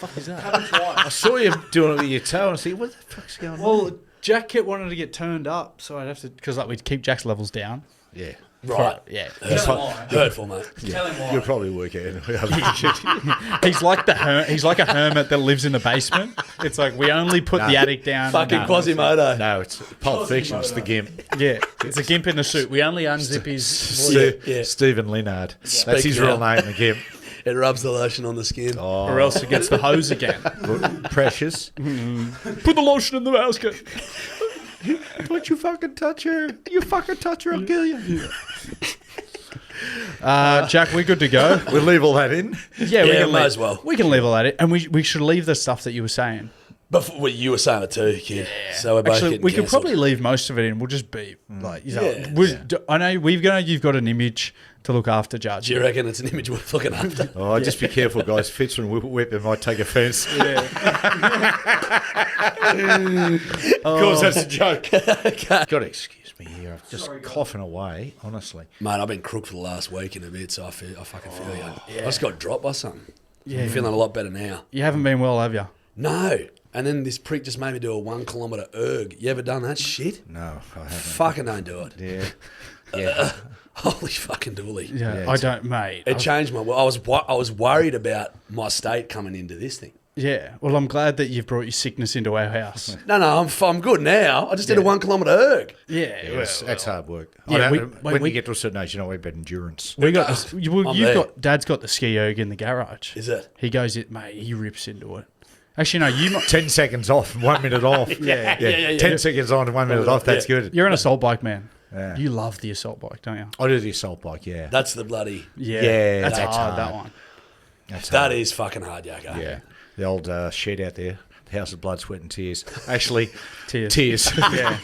fuck is that? Happened twice. I saw you doing it with your toe and I see what the fuck's going on. Well, Jack kept wanting to get turned up, so I'd have to, because like we'd keep Jack's levels down. Yeah. Right. Yeah. Tell him why. Hurtful, mate. Tell him why. You'll probably work out. He's like he's like a hermit that lives in the basement. It's like we only put the attic down. Fucking Quasimodo. No, it's Pulp Fiction. It's the Gimp. Yeah, it's a gimp in a suit. We only unzip his. Stephen Leonard. That's Speak his now. real name, the Gimp. It rubs the lotion on the skin. Or else it gets the hose again. Precious. Put the lotion in the basket. Don't you fucking touch her. You fucking touch her, I'll kill you. Jack, we're good to go. We'll leave all that in. Yeah, we Yeah, can may leave, as well. We can leave all that in. And we should leave the stuff that you were saying. But you were saying it too, kid. So we're both Actually, getting we could cancelled. probably leave most of it in. We'll just be like, you know, Yeah. I know you've got an image to look after, Jarch. Do you reckon it's an image worth looking after? Oh, just be careful, guys. Fitz and Whip might take offence. Of course, that's a joke. Got to excuse me here. I'm just coughing away, honestly. Mate, I've been crooked for the last week and a bit, so I fucking feel you. I just got dropped by something. Yeah. I'm feeling a lot better now. You haven't been well, have you? No. And then this prick just made me do a 1 kilometre erg. You ever done that shit? No, I haven't. Fucking don't do it. Yeah. Yeah. Holy fucking dooly. Yeah, Yeah, I don't, mate. It changed my... I was worried about my state coming into this thing. Yeah, well, I'm glad that you've brought your sickness into our house. No, I'm good now. I just did a 1 kilometre erg. Yeah, That's hard work. Yeah, when we- you get to a certain age, you know we've got endurance. we got. I'm You've there. got. Dad's got the ski erg in the garage. Is it? He goes it, mate. He rips into it. Actually, no. You might. 10 seconds off, 1 minute off. Yeah. 10 seconds on, 1 minute off. That's good. You're an assault bike man. Yeah. You love the assault bike, don't you? I do the assault bike, yeah. That's the bloody... Yeah, that's that's hard. That hard. one. That's That hard. is fucking hard, Yako. Yeah. The old shed out there, the House of Blood, Sweat and Tears. Actually, Tears. Yeah.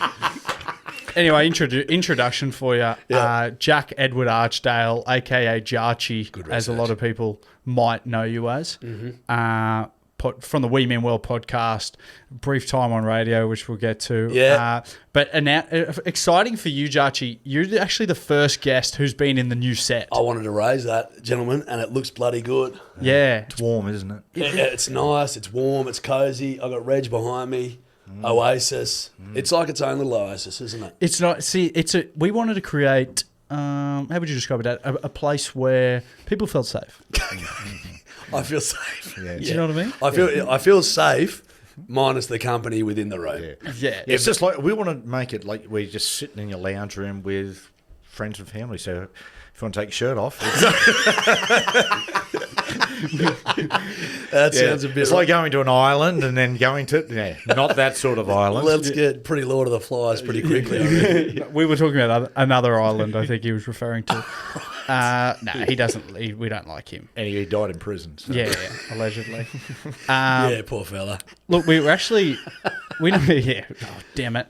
Anyway, introduction for you. Yeah. Jack Edward Archdale, a.k.a. Jarchy, Good as a research. lot of people might know you as. From the We Mean Well podcast, brief time on radio, which we'll get to. Yeah. But exciting for you, Jarchy. You're actually the first guest who's been in the new set. I wanted to raise that, gentlemen, and it looks bloody good. Yeah. it's warm, isn't it? Yeah, it's nice, it's warm, it's cozy. I got Reg behind me, Oasis. It's like its own little oasis, isn't it? It's not. See, we wanted to create. How would you describe it? Dad? A place where people felt safe. I feel safe. Yeah. Do you know what I mean? I feel safe, minus the company within the room. Yeah. It's just like we want to make it like we're just sitting in your lounge room with friends and family. So if you want to take your shirt off, That sounds a bit. it's like going to an island and then going to not that sort of island. Let's get pretty Lord of the Flies pretty quickly. I reckon. We were talking about another island. I think he was referring to. No, he doesn't. We don't like him. And he died in prison. So. Yeah, allegedly. Yeah, poor fella. Look, we were actually. Yeah. Oh, damn it.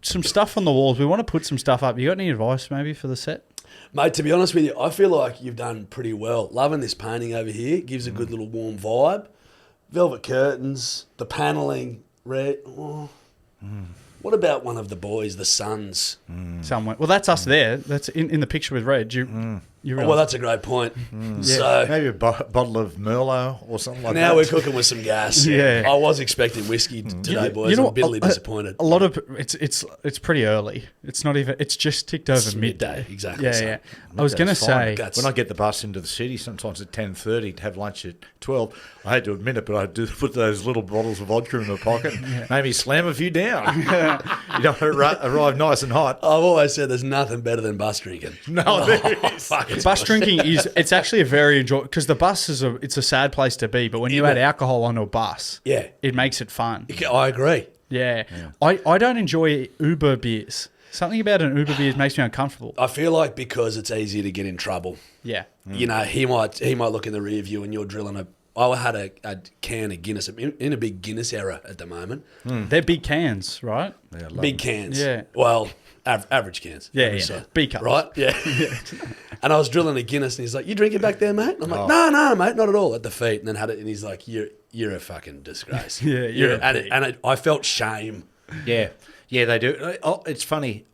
Some stuff on the walls. We want to put some stuff up. You got any advice maybe for the set? Mate, to be honest with you, I feel like you've done pretty well. Loving this painting over here. Gives a good little warm vibe. Velvet curtains, the panelling, red. Oh. What about one of the boys, the Suns? Somewhere. Well, that's us there. That's in the picture with Reg. You Oh, realise- well, that's a great point. So Maybe a bottle of Merlot or something like that. now we're cooking with some gas. Yeah. I was expecting whiskey today, boys. I'm bitterly disappointed. A lot of it's pretty early. It's not even. It's just ticked over It's midday. exactly Yeah, so. yeah. I was gonna That's fine. say. That's- When I get the bus into the city, sometimes at 10:30 to have lunch at 12, I hate to admit it, but I do put those little bottles of vodka in my pocket, maybe slam a few down. You don't arrive nice and hot. I've always said there's nothing better than bus drinking. No, there is. Fuck, it's Bus drinking it's actually a very enjoyable because the bus it's a sad place to be, but when you add alcohol onto a bus, Yeah. it makes it fun. I agree. Yeah. I don't enjoy Uber beers. Something about an Uber beer makes me uncomfortable. I feel like because it's easier to get in trouble. Yeah. You know, he might look in the rear view and you're drilling a. I had a can of Guinness. I'm in a big Guinness era at the moment. They're big cans, right? Yeah, I love Big it. cans. Yeah. Well, average cans. Yeah, Obviously. yeah. B cups. Right? Yeah. And I was drilling a Guinness and he's like, "You drinking back there, mate?" And I'm like, "No, mate, not at all." At the feet, and then had it, and he's like, "You're a fucking disgrace." Yeah, you're a pig. I felt shame. Yeah, they do. Oh, it's funny.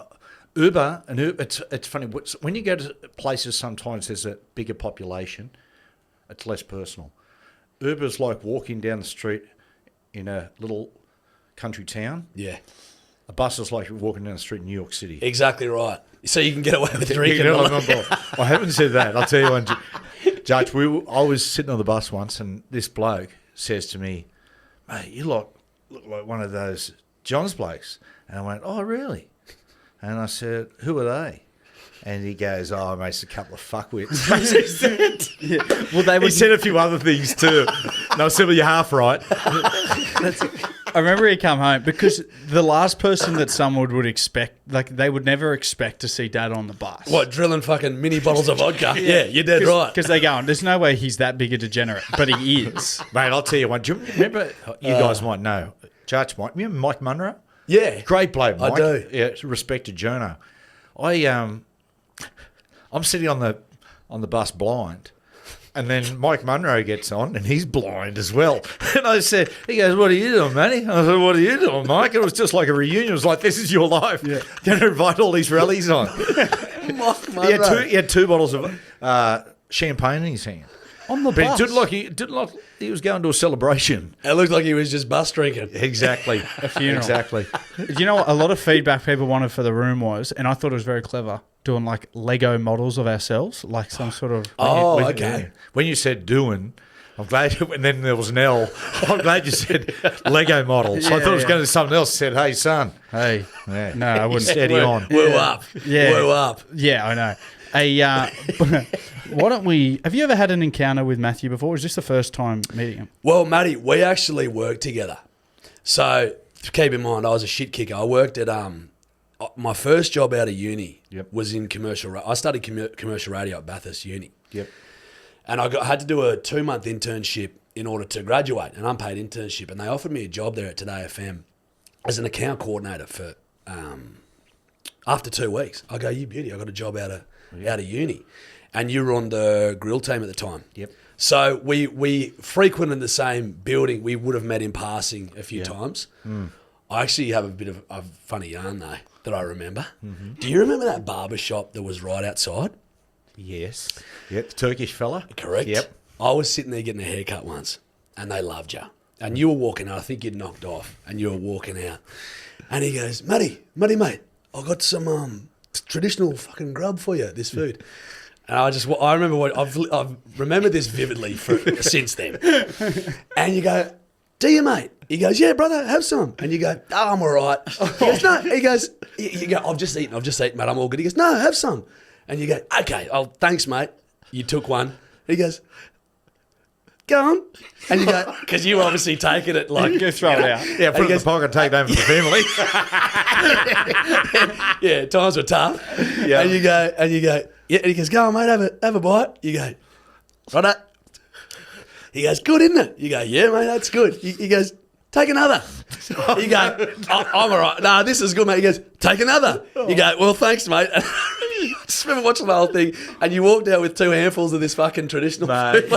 Uber, it's funny. When you go to places, sometimes there's a bigger population, it's less personal. Uber's like walking down the street in a little country town. Yeah. A bus is like walking down the street in New York City. Exactly right. So you can get away with drinking. I haven't said that. I'll tell you one, Judge. I was sitting on the bus once, and this bloke says to me, "Mate, you look like one of those John's blokes." And I went, "Oh, really?" And I said, "Who are they?" And he goes, "Oh, mate, it's a couple of fuckwits." He said a few other things too. And I said, "Well, you're half right." I remember he come home because the last person that someone would expect, like they would never expect to see Dad on the bus. What, drilling fucking mini bottles of vodka? Yeah, you're dead right. Because they're going, there's no way he's that big a degenerate, but he is. Mate, I'll tell you one. Do you remember, you guys might know, Jarch might. Remember Mike Munro? Yeah. Great bloke, Mike. I do. Yeah, respected journo. I'm sitting on the bus blind, and then Mike Munro gets on, and he's blind as well. And I said, he goes, "What are you doing, Matty?" I said, "What are you doing, Mike?" It was just like a reunion. It was like, this is your life. Yeah. Going to invite all these rallies on. Mike Munro. He had two bottles of champagne in his hand. On the But bus. it didn't look like he was going to a celebration. It looked like he was just bus drinking. Exactly. A funeral. Exactly. You know what? A lot of feedback people wanted for the room was, and I thought it was very clever, doing like Lego models of ourselves, like some sort of... Oh, okay. When you said doing, I'm glad, and then there was an L, I'm glad you said Lego models. I thought it was going to be something else. Said, "Hey, son." Hey. Yeah. No, I wouldn't. Steady on. Woo up. Yeah. Woo up. Yeah, I know. Why don't we... Have you ever had an encounter with Matthew before? Is this the first time meeting him? Well, Matty, we actually worked together. So keep in mind, I was a shit kicker. I worked at my first job out of uni. Was in commercial. I studied commercial radio at Bathurst Uni. Yep. And I had to do a 2-month internship in order to graduate, an unpaid internship. And they offered me a job there at DayFM as an account coordinator for after 2 weeks. I go, "You beauty, I got a job out of uni." And you were on the grill team at the time. Yep. So we frequented the same building. We would have met in passing a few times. I actually have a bit of a funny yarn though that I remember. Mm-hmm. Do you remember that barber shop that was right outside? Yes. Yep, the Turkish fella. Correct. Yep. I was sitting there getting a haircut once, and they loved you. And you were walking out. I think you'd knocked off, and you were walking out. And he goes, Matty, mate, I got some traditional fucking grub for you, this food. And I remember I've remembered this vividly since then. And you go, "Do you, mate?" He goes, "Yeah, brother, have some." And you go, "Oh, I'm all right." He goes, "No." He goes, you go, I've just eaten, mate, I'm all good." He goes, "No, have some." And you go, "Okay, thanks, mate." You took one. He goes, "Go on." And you go, because you obviously taken it like... Go throw it out. Yeah, put it in the pocket, take it home for the family. Yeah, times were tough. Yeah. And you go, yeah, and he goes, "Go on, mate, have a bite." You go, "Righto." He goes, "Good, isn't it?" You go, "Yeah, mate, that's good." He goes, "Take another." You go, I'm all right." "No, this is good, mate." He goes, "Take another." You go, "Well, thanks, mate." I just remember watching the whole thing, and you walked out with 2 handfuls of this fucking traditional food.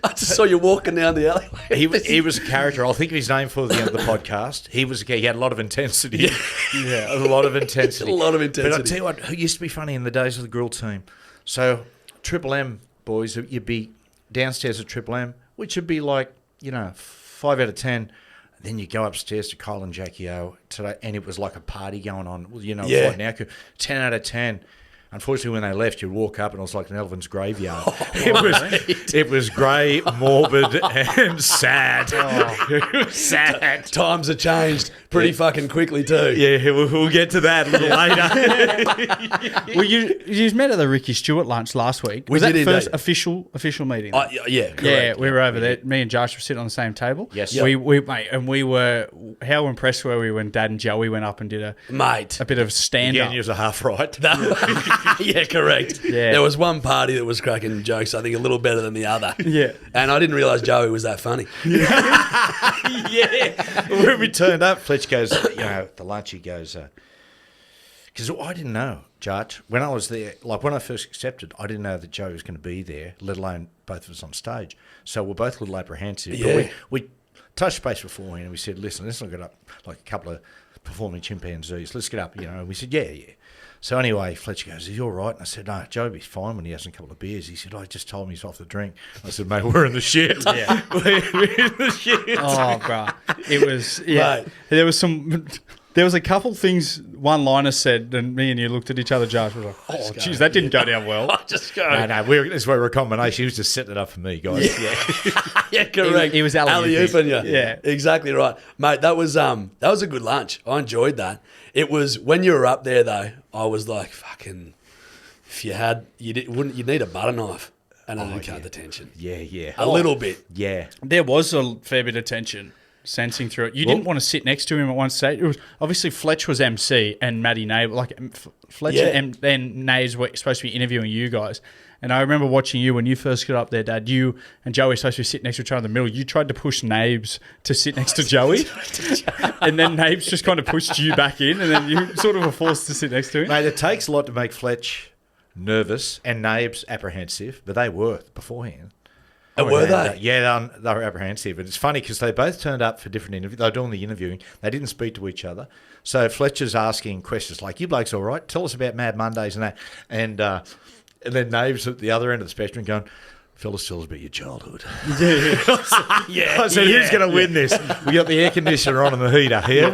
I just saw you walking down the alleyway. He was a character. I'll think of his name for the end of the podcast. He had a lot of intensity. Yeah, a lot of intensity. A lot of intensity. But I'll tell you what, who used to be funny in the days of the grill team. So Triple M boys, you'd be downstairs at Triple M, which would be like, 5 out of 10. Then you go upstairs to Kyle and Jackie O today, and it was like a party going on. Yeah. Like now, 10 out of 10. Unfortunately, when they left, you'd walk up and it was like an elephant's graveyard. It was grey, morbid, and sad. It was sad. Times have changed pretty fucking quickly too. Yeah, we'll get to that a little later. Well, you met at the Ricky Stuart lunch last week. Was that the first official meeting? Yeah, correct. Yeah, we were over there. Me and Jarch were sitting on the same table. Yes. We were. How impressed were we when Dad and Joey went up and did a bit of stand Again, up? you was a half right. Yeah, correct. Yeah. There was one party that was cracking jokes, I think, a little better than the other. Yeah. And I didn't realise Joey was that funny. Yeah. When we turned up, Fletch goes, the lunch, he goes, because I didn't know, Jarch, when I was there, like when I first accepted, I didn't know that Joey was going to be there, let alone both of us on stage. So we're both a little apprehensive. Yeah. But we touched base beforehand and we said, listen, let's not get up like a couple of performing chimpanzees. Let's get up, We said, yeah. So anyway, Fletcher goes, is he all right? And I said, no, Joey's fine when he has a couple of beers. He said, I just told him he's off the drink. I said, mate, we're in the shit. Yeah. we're in the shit. Oh, bro. It was, yeah. Right. There was a couple things one-liner said, and me and you looked at each other, Jarch, was like, oh, geez, that didn't go down well. Just go. No, this is where we're a combination. He was just setting it up for me, guys. Yeah, correct. He was alley-ooping you. Yeah. Exactly right. Mate, that was a good lunch. I enjoyed that. It was, when you were up there, though, I was like, fucking, if you had, you'd need a butter knife and then cut the tension. Yeah. A little bit. Yeah. There was a fair bit of tension sensing through it. You didn't want to sit next to him at one stage. It was obviously Fletch was MC and Matty Nave, Fletcher and Naves were supposed to be interviewing you guys. And I remember watching you when you first got up there, Dad. You and Joey were supposed to sit next to each other in the middle. You tried to push Naves to sit next to Joey, and then Naves just kind of pushed you back in, and then you sort of were forced to sit next to him. Mate, it takes a lot to make Fletch nervous and Naves apprehensive, but they were beforehand. Were they? Yeah, they were apprehensive. And it's funny because they both turned up for different interviews. They were doing the interviewing. They didn't speak to each other. So Fletcher's asking questions like, you blokes all right? Tell us about Mad Mondays and that. And then Naves at the other end of the spectrum going, fellas, tell us about your childhood. Yeah. I said, who's going to win this? We got the air conditioner on and the heater here.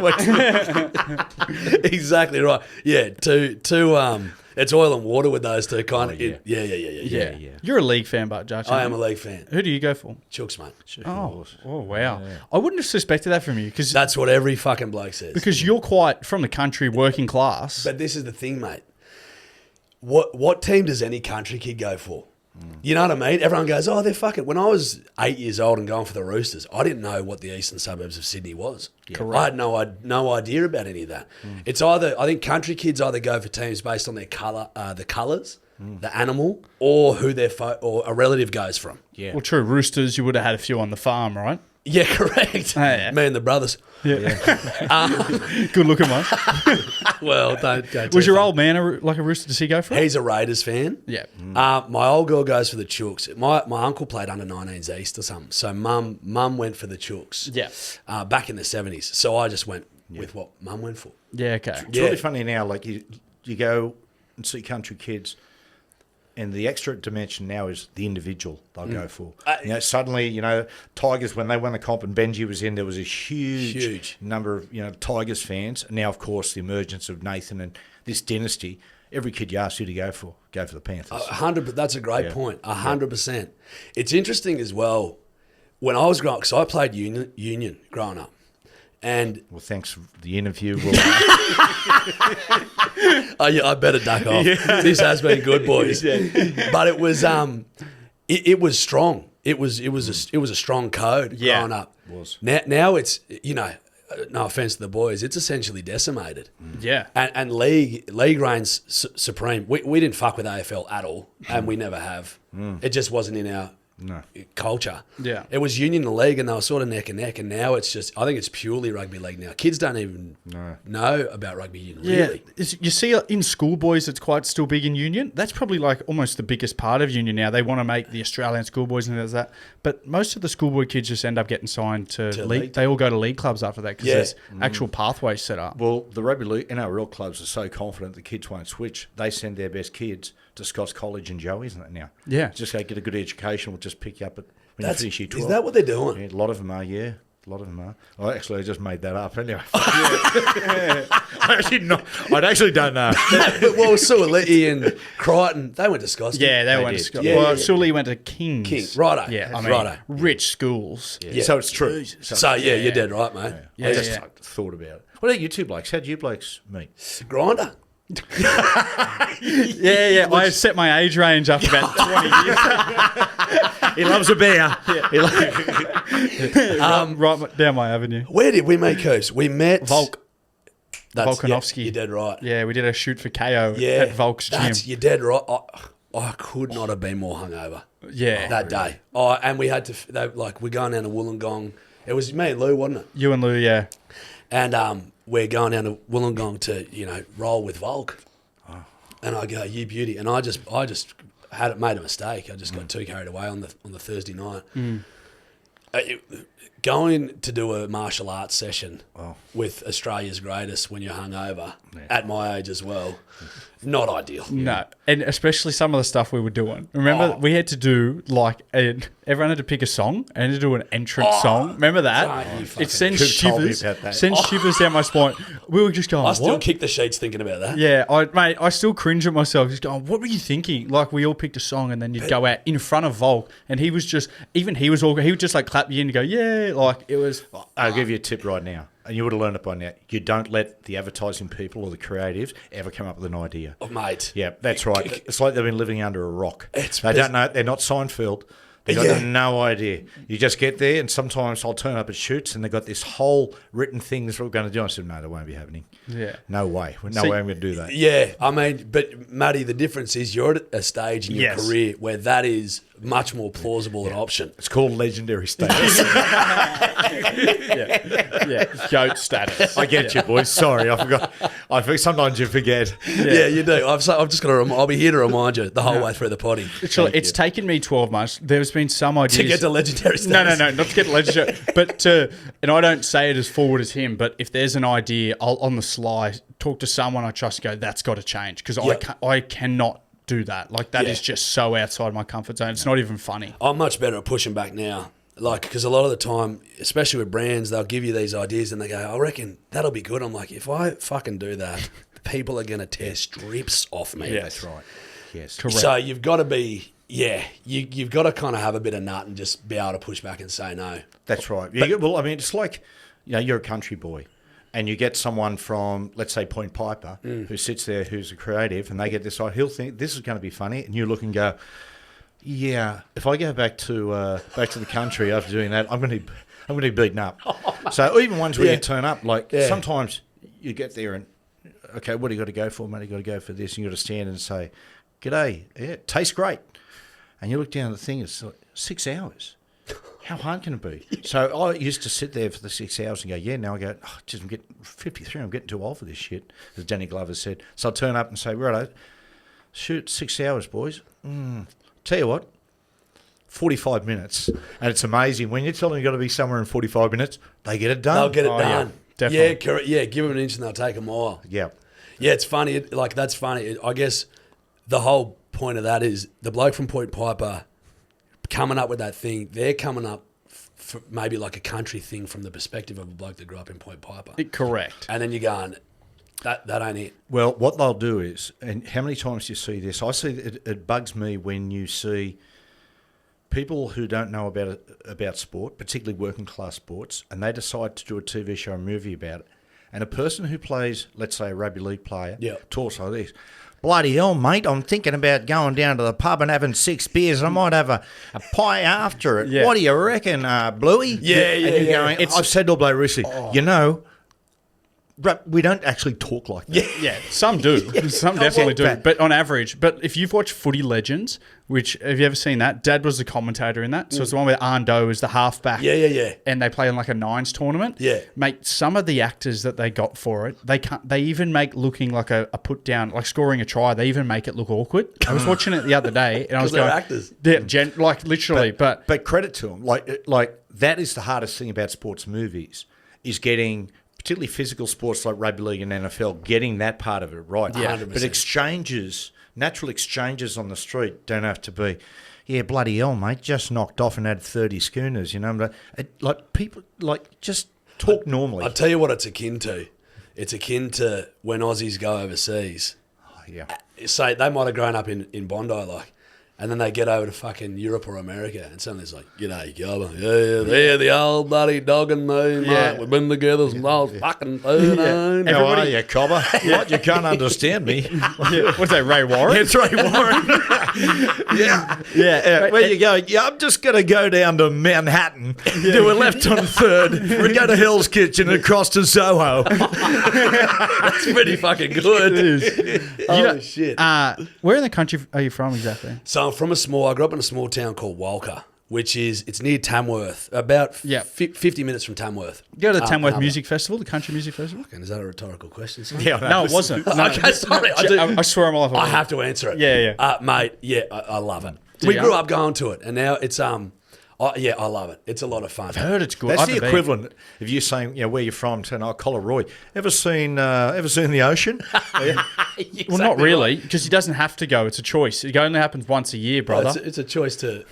Exactly right. Yeah, two it's oil and water with those two kind of. yeah. Yeah. You're a league fan, but Jarch. I am a league fan. Who do you go for? Chooks, mate. Oh, wow. Yeah. I wouldn't have suspected that from you because That's what every fucking bloke says. Because you're quite from the country, working class. But this is the thing, mate. What team does any country kid go for? You know what I mean? Everyone goes, oh, they're fucking... When I was 8 years old and going for the Roosters, I didn't know what the eastern suburbs of Sydney was. Yeah. I had no idea about any of that. It's either... I think country kids either go for teams based on their colour, the colours, the animal, or who their or a relative goes from. Yeah. Well, true. Roosters, you would have had a few on the farm, right? Yeah, correct. Yeah. Me and the brothers. Yeah. Good looking one. Well, don't go too Was your far. old man like a Rooster? Does he go for it? He's a Raiders fan. Yeah. My old girl goes for the Chooks. My uncle played under 19s East or something. So mum went for the Chooks. Yeah. Back in the 70s. So I just went with what mum went for. Yeah, okay. It's really funny now, like you go and see country kids, and the extra dimension now is the individual they'll go for. Suddenly, Tigers, when they won the comp and Benji was in, there was a huge number of, Tigers fans. Now, of course, the emergence of Nathan and this dynasty, every kid you ask who to go for the Panthers. 100%. That's a great point. 100%. It's interesting as well. When I was growing up, because I played union growing up. And well, thanks for the interview. I better duck off. Yeah. This has been good, boys. But it was it was strong. It was a strong code growing up. It was. Now it's no offense to the boys, it's essentially decimated. Yeah. And league reigns supreme. We didn't fuck with AFL at all, and we never have. It just wasn't in our culture. Yeah. It was union and league, and they were sort of neck and neck, and now it's just, I think it's purely rugby league now. Kids don't even know about rugby union, really. You see in schoolboys, it's quite still big in union. That's probably like almost the biggest part of union now. They want to make the Australian schoolboys and there's that. But most of the schoolboy kids just end up getting signed to league. They all go to league clubs after that because there's actual pathways set up. Well, the rugby league NRL clubs are so confident the kids won't switch. They send their best kids to Scots College and Joey, isn't it now? Yeah. Just go get a good education. We'll just pick you up when you finish year 12. Is that what they're doing? Yeah, a lot of them are, A lot of them are. Well, actually, I just made that up. Anyway. I actually don't know. Well, Suoliti and Crichton, they went to Scots. Yeah, they went to Scots. Yeah, well, Sully went to King's. Righto. Yeah, righto. Rich schools. Yeah. So it's true. So, you're dead right, mate. I just thought about it. What about you two blokes? How do you blokes meet? Grinder. Yeah. I set my age range up about 20 years. He loves a beer. Right down my avenue. Where did we meet Coops? We met... Volk. That's, Volkanovski. You're dead right. Yeah, we did a shoot for KO at Volk's gym. You're dead right. I could not have been more hungover. Yeah. That day. And we had to... we're going down to Wollongong. It was me and Lou, wasn't it? You and Lou, yeah. And we're going down to Wollongong to, roll with Volk. Oh. And I go, you beauty. And I just made a mistake. I just got too carried away on the Thursday night. Going to do a martial arts session with Australia's greatest when you're hungover, at my age as well, not ideal. No, and especially some of the stuff we were doing. Remember, we had to do everyone had to pick a song and had to do an entrance song. Remember that? It sends shivers down my spine. We were just going, I still kick the sheets thinking about that. Yeah, I still cringe at myself. Just going, what were you thinking? Like, we all picked a song and then you'd go out in front of Volk and he was just like clap you in and go, yeah, like it was. I'll give you a tip right now. And you would have learned it by now. You don't let the advertising people or the creatives ever come up with an idea. Oh, mate. Yeah, that's right. It's like they've been living under a rock. They don't know. They're not Seinfeld. They've got no idea. You just get there, and sometimes I'll turn up at shoots, and they've got this whole written thing that's what we're going to do. I said, no, that won't be happening. Yeah. No way. No way I'm going to do that. Yeah, I mean, but, Matty, the difference is you're at a stage in your career where that is much more plausible an option. It's called legendary status. Goat status. I get you, boys. Sorry, I forgot. I think sometimes you forget. Yeah, you do. I've just got to. I'll be here to remind you the whole way through the potty. It's taken me 12 months. There's been some ideas to get to legendary status. No, not to get to legendary. But and I don't say it as forward as him. But if there's an idea, I'll on the sly talk to someone I trust. Go, that's got to change because I cannot do that. Like that is just so outside my comfort zone. It's not even funny. I'm much better at pushing back now. Like, because a lot of the time, especially with brands, they'll give you these ideas and they go, I reckon that'll be good. I'm like, if I fucking do that, people are going to tear strips off me. Yeah, that's right. Yes. Correct. So you've got to be, you've got to kind of have a bit of nut and just be able to push back and say no. That's right. Well, I mean, it's like, you're a country boy and you get someone from, let's say, Point Piper who sits there who's a creative and they get this idea. He'll think this is going to be funny and you look and go, yeah, if I go back to the country after doing that, I'm going to be beaten up. So even ones where you turn up, like sometimes you get there and, okay, what do you got to go for, mate? You got to go for this. And you got to stand and say, g'day, it tastes great. And you look down at the thing, it's like 6 hours. How hard can it be? So I used to sit there for the 6 hours and go, now I go, I'm getting 53, I'm getting too old for this shit, as Danny Glover said. So I'll turn up and say, righto, shoot, 6 hours, boys. Tell you what, 45 minutes. And it's amazing. When you tell them you've got to be somewhere in 45 minutes, they get it done. They'll get it done. Yeah, definitely. Yeah, correct. Yeah, give them an inch and they'll take a mile. Yeah. Yeah, it's funny. That's funny. I guess the whole point of that is the bloke from Point Piper coming up with that thing, they're coming up for maybe like a country thing from the perspective of a bloke that grew up in Point Piper. Correct. And then you're going, that ain't it. Well, what they'll do is, and how many times do you see this? I see it bugs me when you see people who don't know about sport, particularly working class sports, and they decide to do a TV show or movie about it. And a person who plays, let's say, a rugby league player, talks like this. Bloody hell, mate, I'm thinking about going down to the pub and having 6 beers. I might have a pie after it. Yeah. What do you reckon, Bluey? Yeah. I've said to Blair Rissy, we don't actually talk like that. Yeah, some do. Some definitely do. But on average, if you've watched Footy Legends, which, have you ever seen that? Dad was the commentator in that. So it's the one where Arndo is the halfback. Yeah. And they play in like a nines tournament. Yeah. Mate, some of the actors that they got for it, they even make looking like a put down, like scoring a try, they even make it look awkward. I was watching it the other day and I was going, actors. Yeah, like literally. But credit to them. Like that is the hardest thing about sports movies, is getting, particularly physical sports like rugby league and NFL, getting that part of it right. Yeah, 100%. But natural exchanges on the street don't have to be, bloody hell, mate, just knocked off and had 30 schooners, But people, just talk normally. I'll tell you what it's akin to. It's akin to when Aussies go overseas. Oh, yeah. Say they might have grown up in Bondi, and then they get over to fucking Europe or America, and suddenly it's like, g'day, Gubba. They're the old bloody dog and me, mate. We've been together since I was fucking 13. How are you, cobber? What, you can't understand me? What's that, Ray Warren? It's Ray Warren. Yeah. Where you go? Yeah, I'm just going to go down to Manhattan, do a left on 3rd, we go to Hell's Kitchen and across to Soho. That's pretty fucking good. It is. Holy shit. Where in the country are you from exactly? So I grew up in a small town called Walcha, it's near Tamworth, about 50 minutes from Tamworth. You go to the Tamworth Music Festival, the Country Music Festival? Is that a rhetorical question? Yeah, no, it wasn't. No. Okay, sorry. I swear I'm off. I have to answer it. Yeah. Mate, I love it. We grew up going to it, and now it's I I love it. It's a lot of fun. I've heard it's good. That's I the haven't been. equivalent of you saying, where you're from, saying, Collaroy. Ever seen the ocean? Well, not really, because he doesn't have to go. It's a choice. It only happens once a year, brother. It's a choice to...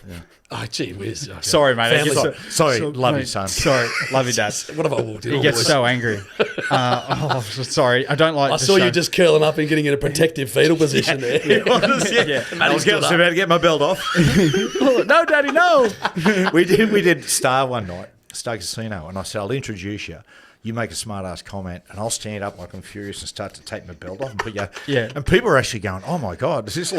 Oh, gee whiz. Okay. Sorry, mate. Sorry, love you, son. Sorry, love you, Dad. What have I walked in? He gets so angry. Sorry, I don't like. I saw you just curling up and getting in a protective fetal position there. I was about to get my belt off. No, Daddy, no. We did Star one night, Star Casino, and I said, I'll introduce you. You make a smart ass comment, and I'll stand up like I'm furious and start to take my belt off and put you. Yeah. And people are actually going, "Oh my god, is this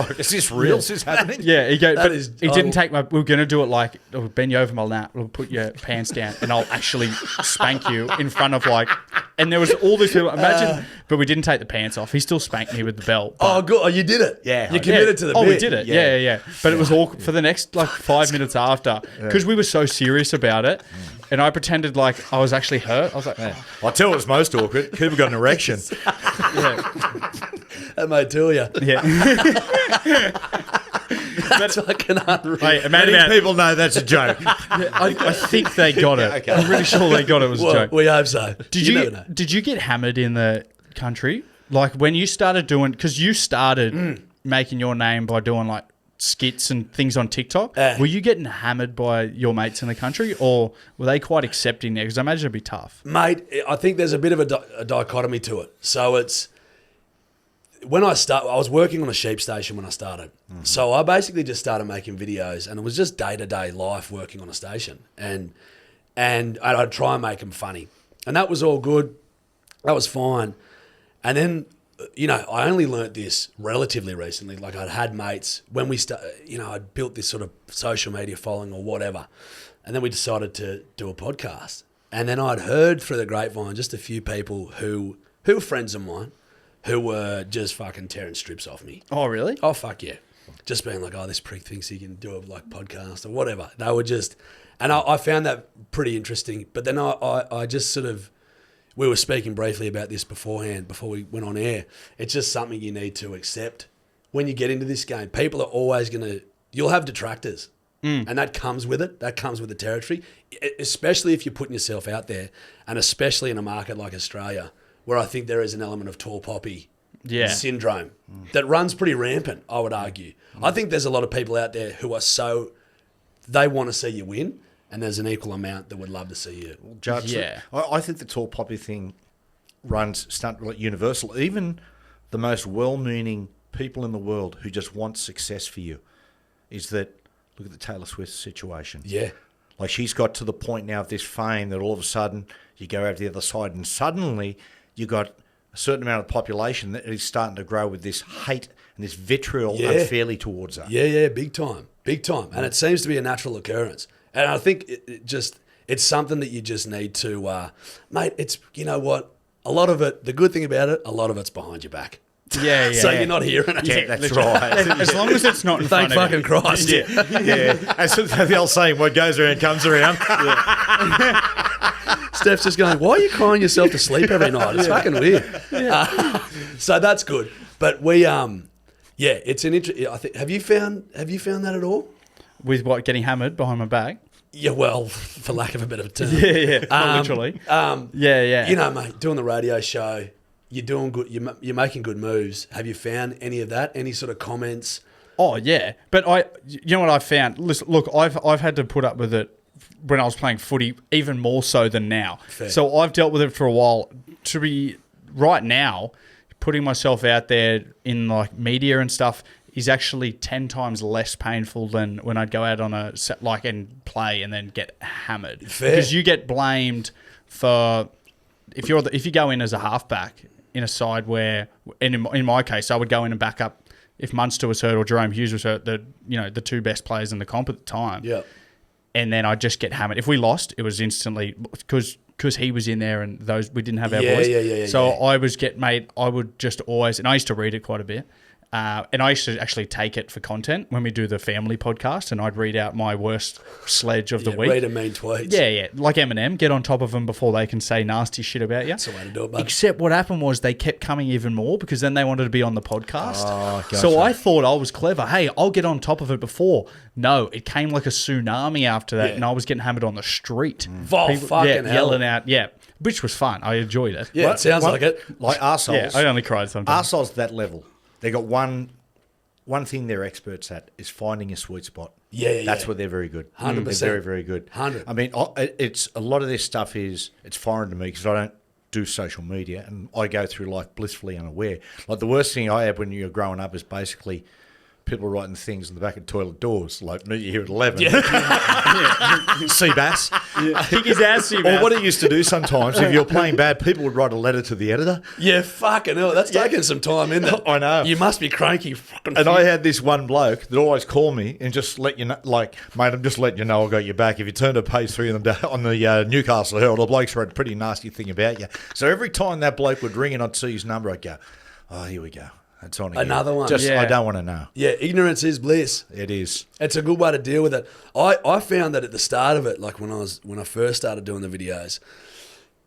real? Is this happening?" Yeah, he didn't take my. We were gonna do it like, we'll bend you over my lap, we'll put your pants down, and I'll actually spank you in front of like. And there was all these people. Imagine, but we didn't take the pants off. He still spanked me with the belt. Oh, good. Oh, you did it. Yeah. You committed to the bit. Oh, we did it. Yeah. But it was all for the next like 5 minutes after, because we were so serious about it, and I pretended like I was actually hurt. I was like, I'll tell you what's most awkward. Cooper got an erection. That may tell you. Yeah. That's fucking unreal. Hey, Many people know that's a joke. I think they got it. Okay. I'm pretty sure they got it. It was a joke. We hope so. Did you get hammered in the country? Like when you started doing, because you started making your name by doing like skits and things on TikTok. Were you getting hammered by your mates in the country, or were they quite accepting there? Because I imagine it'd be tough. Mate, I think there's a bit of a dichotomy to it. So it's... When I was working on a sheep station when I started. Mm-hmm. So I basically just started making videos, and it was just day-to-day life working on a station. And I'd try and make them funny. And that was all good. That was fine. And then, I only learnt this relatively recently. Like I'd had mates when we I'd built this sort of social media following or whatever. And then we decided to do a podcast. And then I'd heard through the grapevine just a few people who were friends of mine, who were just fucking tearing strips off me. Oh, really? Oh, fuck yeah. Just being like, this prick thinks he can do a like podcast or whatever. They were just... And I found that pretty interesting. But then I just sort of... We were speaking briefly about this beforehand, before we went on air. It's just something you need to accept. When you get into this game, people are always going to... You'll have detractors. And that comes with it. That comes with the territory. Especially if you're putting yourself out there. And especially in a market like Australia, where I think there is an element of tall poppy syndrome that runs pretty rampant, I would argue. I think there's a lot of people out there who are they want to see you win, and there's an equal amount that would love to see you. Jarch, I think the tall poppy thing runs universal. Even the most well-meaning people in the world who just want success for you is that, look at the Taylor Swift situation. Yeah. Like she's got to the point now of this fame that all of a sudden you go over to the other side and suddenly you got a certain amount of population that is starting to grow with this hate and this vitriol unfairly towards her. Yeah, big time. And it seems to be a natural occurrence. And I think it's something that you just need to, mate, it's, you know what, a lot of it, the good thing about it, a lot of it's behind your back. Yeah. So you're not hearing it. Yeah, that's right. As long as it's not in front Thank of you. fucking Christ. Yeah. As the old saying, what goes around comes around. Steph's just going, why are you crying yourself to sleep every night? It's fucking weird. So that's good. But we, it's an interesting. I think. Have you found that at all? With what, getting hammered behind my back? Yeah, well, for lack of a better term. Yeah. Literally. Yeah. You know, mate, doing the radio show, you're doing good. You're making good moves. Have you found any of that? Any sort of comments? Oh yeah, but you know what I found? Listen, look, I've had to put up with it when I was playing footy, even more so than now. Fair. So I've dealt with it for a while. To be right now, putting myself out there in like media and stuff is actually 10 times less painful than when I'd go out on a set like and play and then get hammered. Fair. Because you get blamed for if you go in as a halfback in a side where, and in my case, I would go in and back up if Munster was hurt or Jerome Hughes was hurt, the two best players in the comp at the time. Yeah. And then I'd just get hammered. If we lost, it was instantly because he was in there and we didn't have our voice. Yeah. So I would just always, and I used to read it quite a bit. And I used to actually take it for content when we do the family podcast, and I'd read out my worst sledge of the week. Read a mean tweets. Yeah. Like Eminem, get on top of them before they can say nasty shit about you. That's the way to do it, bud. Except what happened was they kept coming even more because then they wanted to be on the podcast. Oh, gotcha. So I thought I was clever. Hey, I'll get on top of it before. No, it came like a tsunami after that, and I was getting hammered on the street. Fucking hell. Yelling out. Yeah, which was fun. I enjoyed it. Yeah, it sounds like it. Like arseholes. Yeah, I only cried sometimes. Arseholes that level. They got one thing they're experts at is finding a sweet spot. Yeah. That's where they're very good. 100%. They're very, very good. 100. I mean, it's a lot of this stuff it's foreign to me because I don't do social media and I go through life blissfully unaware. Like the worst thing I had when you're growing up is basically people writing things in the back of toilet doors, like meet you here at 11. Sea bass. Kick his ass, sea bass. Or what it used to do sometimes, if you're playing bad, people would write a letter to the editor. Yeah, fucking hell. That's taking some time, isn't it? I know. You must be cranky. Fucking And I had this one bloke that always call me and just let you know, like, mate, I'm just letting you know I got your back. If you turn to page 3 on the Newcastle Herald, the bloke's wrote a pretty nasty thing about you. So every time that bloke would ring and I'd see his number, I'd go, oh, here we go. It's on again. Another one. Just, Yeah. I don't want to know. Yeah, ignorance is bliss. It is. It's a good way to deal with it. I found that at the start of it, like when I first started doing the videos,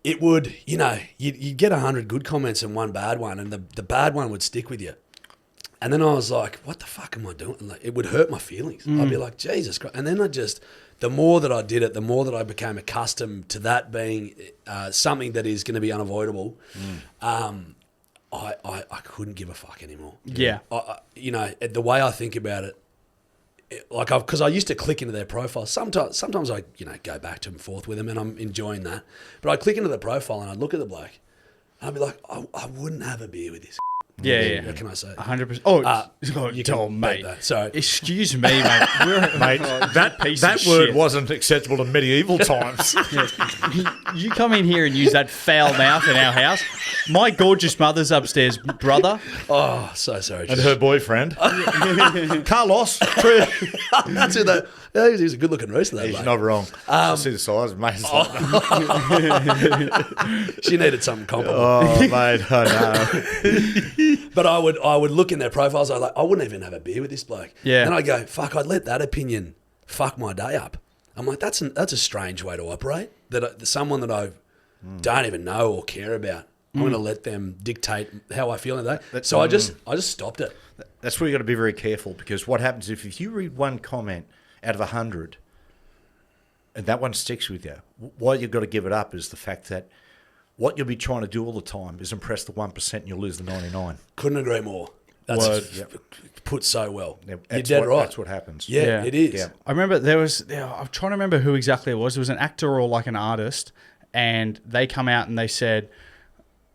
it would, you'd get 100 good comments and one bad one, and the bad one would stick with you. And then I was like, what the fuck am I doing? Like, it would hurt my feelings. I'd be like, Jesus Christ. And then the more that I did it, the more that I became accustomed to that being something that is going to be unavoidable. I couldn't give a fuck anymore. Yeah. The way I think about it, because I used to click into their profile. Sometimes I, go back to and forth with them, and I'm enjoying that. But I click into the profile and I look at the bloke, and I'd be like, I wouldn't have a beer with this. Yeah. What can I say? 100%. Oh, You can mate. bet that. Sorry. Excuse me, mate. Mate, that piece that of word shit. wasn't acceptable in medieval times. You come in here and use that foul mouth in our house. My gorgeous mother's upstairs, brother. Oh, so sorry. And her boyfriend. Carlos. That's who that. Yeah, he's a good-looking rooster, that He's bloke. not wrong. See the size, mate. She needed something comparable. Oh, mate, I know. But I would look in their profiles. I wouldn't even have a beer with this bloke. Yeah. And I go, fuck, I'd let that opinion fuck my day up. I'm like, that's a strange way to operate. That someone that I don't even know or care about, I'm going to let them dictate how I feel in the day. So I just stopped it. That's where you got to be very careful because what happens if you read one comment out of 100 and that one sticks with you, why you've got to give it up is the fact that what you'll be trying to do all the time is impress the 1% and you'll lose the 99. Couldn't agree more. That's Word. put so well. Yeah, You're dead right. That's what happens. Yeah, it is. Yeah. I remember I'm trying to remember who exactly it was. It was an actor or like an artist, and they come out and they said,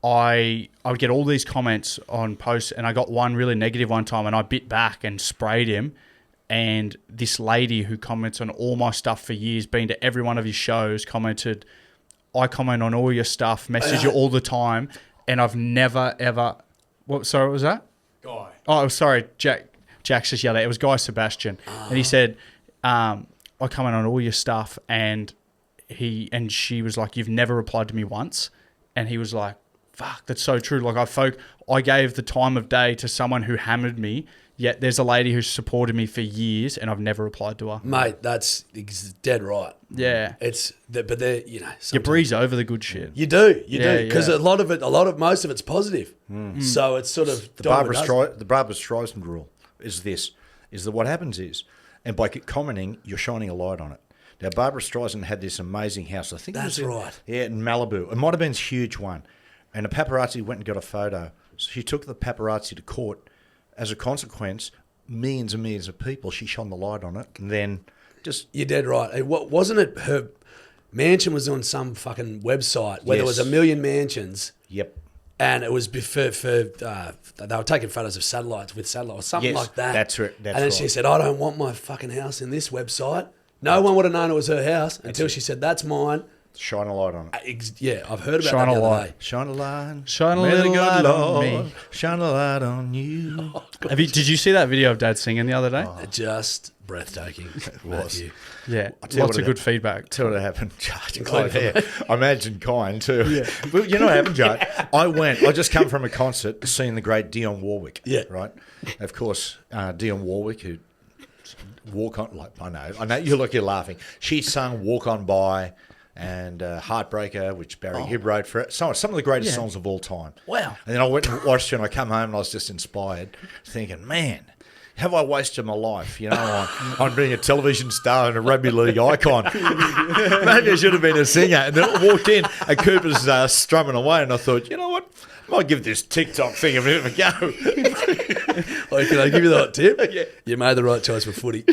I would get all these comments on posts, and I got one really negative one time, and I bit back and sprayed him. And this lady who comments on all my stuff for years, been to every one of his shows, commented, I comment on all your stuff, message you all the time, and I've never, ever... Sorry, what was that? Guy. Oh, sorry, Jack's just yelled at. It was Guy Sebastian. And he said, I comment on all your stuff, and she was like, you've never replied to me once. And he was like, fuck, that's so true. Like I gave the time of day to someone who hammered me, yet there's a lady who's supported me for years, and I've never replied to her. Mate, that's dead right. Yeah. But they're, You breeze over the good shit. You do, Yeah, because yeah. most of it's positive. So it's sort of The Barbara Streisand rule is that what happens is, and by commenting, you're shining a light on it. Now, Barbara Streisand had this amazing house. I think That's it was right. Yeah, in Malibu. It might have been a huge one. And a paparazzi went and got a photo. So she took the paparazzi to court. As a consequence, millions and millions of people, she shone the light on it. And then just... You're dead right. Wasn't it her mansion was on some fucking website where there was 1 million mansions? Yep. And it was they were taking photos of satellites with satellite or something like that. That's right. And then she said, I don't want my fucking house in this website. No one would have known it was her house until she said, that's mine. Shine a light on it. Yeah, I've heard about Shine that a the other light. day. Shine a light. Shine a May the little good light on Lord me. Shine a light on you. Did you see that video of Dad singing the other day? It just breathtaking. It was. Matthew. Yeah, tell you lots what of good feedback. Tell what happened, Jarch. Including I imagine kind too. Yeah. But you know what happened, Jarch? I just come from a concert seeing the great Dionne Warwick. Yeah. Right? Of course, Dionne Warwick, who walk on, like, I know, you're laughing. She sung Walk On By and Heartbreaker, which Barry Hibb wrote for it. Some of the greatest songs of all time. Wow. And then I went and watched it and I come home and I was just inspired, thinking, man, have I wasted my life, on being a television star and a rugby league icon? Maybe I should have been a singer. And then I walked in and Cooper's strumming away and I thought, you know what? I might give this TikTok thing a bit of a go. Well, can I give you the hot tip? Yeah. You made the right choice for footy.